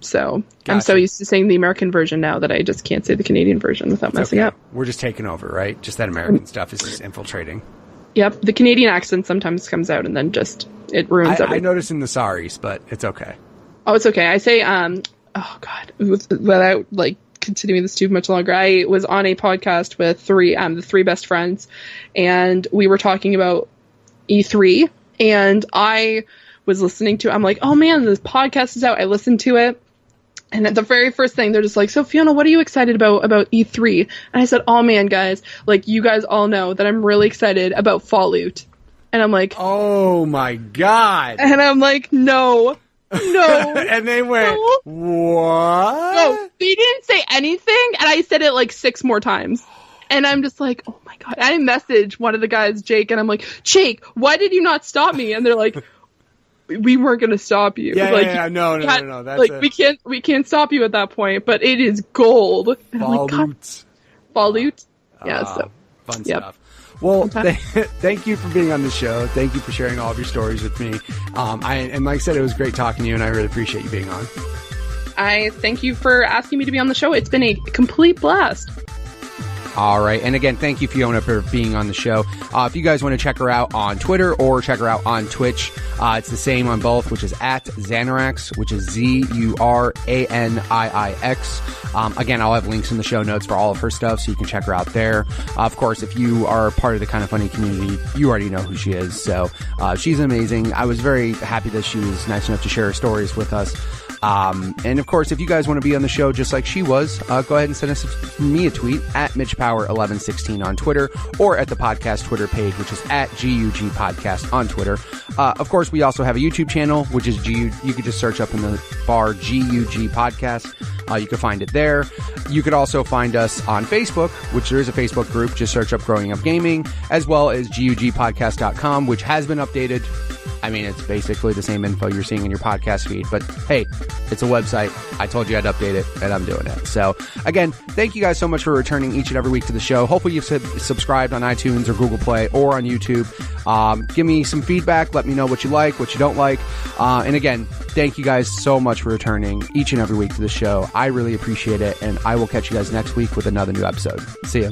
So gotcha. I'm so used to saying the American version now that I just can't say the Canadian version without messing up. We're just taking over, right? Just that American stuff is just infiltrating. Yep, the Canadian accent sometimes comes out and then just it ruins everything. I notice in the sorries, but it's okay. Oh, it's okay. I say, oh god, without like continuing this too much longer, I was on a podcast with the three best friends, and we were talking about E3, and I was listening to it. I'm like, oh man, this podcast is out. I listened to it. And at the very first thing, they're just like, so Fiona, what are you excited about E3? And I said, oh man, guys, like you guys all know that I'm really excited about Fallout. And I'm like, oh my God. And I'm like, no. And they went, no. What? No, they didn't say anything. And I said it like 6 more times. And I'm just like, oh my God. I messaged one of the guys, Jake, and I'm like, Jake, why did you not stop me? And they're like, we weren't going to stop you. Yeah, like, no. That's like, we can't stop you at that point, but it is gold. Fallout. Fallout. Yeah, so. Fun stuff. Well, thank you for being on the show. Thank you for sharing all of your stories with me. And like I said, it was great talking to you, and I really appreciate you being on. I thank you for asking me to be on the show. It's been a complete blast. All right. And again, thank you, Fiona, for being on the show. If you guys want to check her out on Twitter or check her out on Twitch, it's the same on both, which is at Zanirax, which is Zuraniix. Again, I'll have links in the show notes for all of her stuff, so you can check her out there. Of course, if you are part of the Kind of Funny community, you already know who she is. So she's amazing. I was very happy that she was nice enough to share her stories with us. And of course, if you guys want to be on the show just like she was, go ahead and send me a tweet at MitchPower1116 on Twitter, or at the podcast Twitter page, which is at GUG Podcast on Twitter. Of course, we also have a YouTube channel, which is you could just search up in the bar GUG Podcast. You can find it there. You could also find us on Facebook, which there is a Facebook group. Just search up Growing Up Gaming, as well as GUGpodcast.com, which has been updated. I mean, it's basically the same info you're seeing in your podcast feed, but hey, it's a website. I told you I'd update it, and I'm doing it. So again, thank you guys so much for returning each and every week to the show. Hopefully you've subscribed on iTunes or Google Play or on YouTube. Give me some feedback. Let me know what you like, what you don't like. And again, thank you guys so much for returning each and every week to the show. I really appreciate it, and I will catch you guys next week with another new episode. See ya.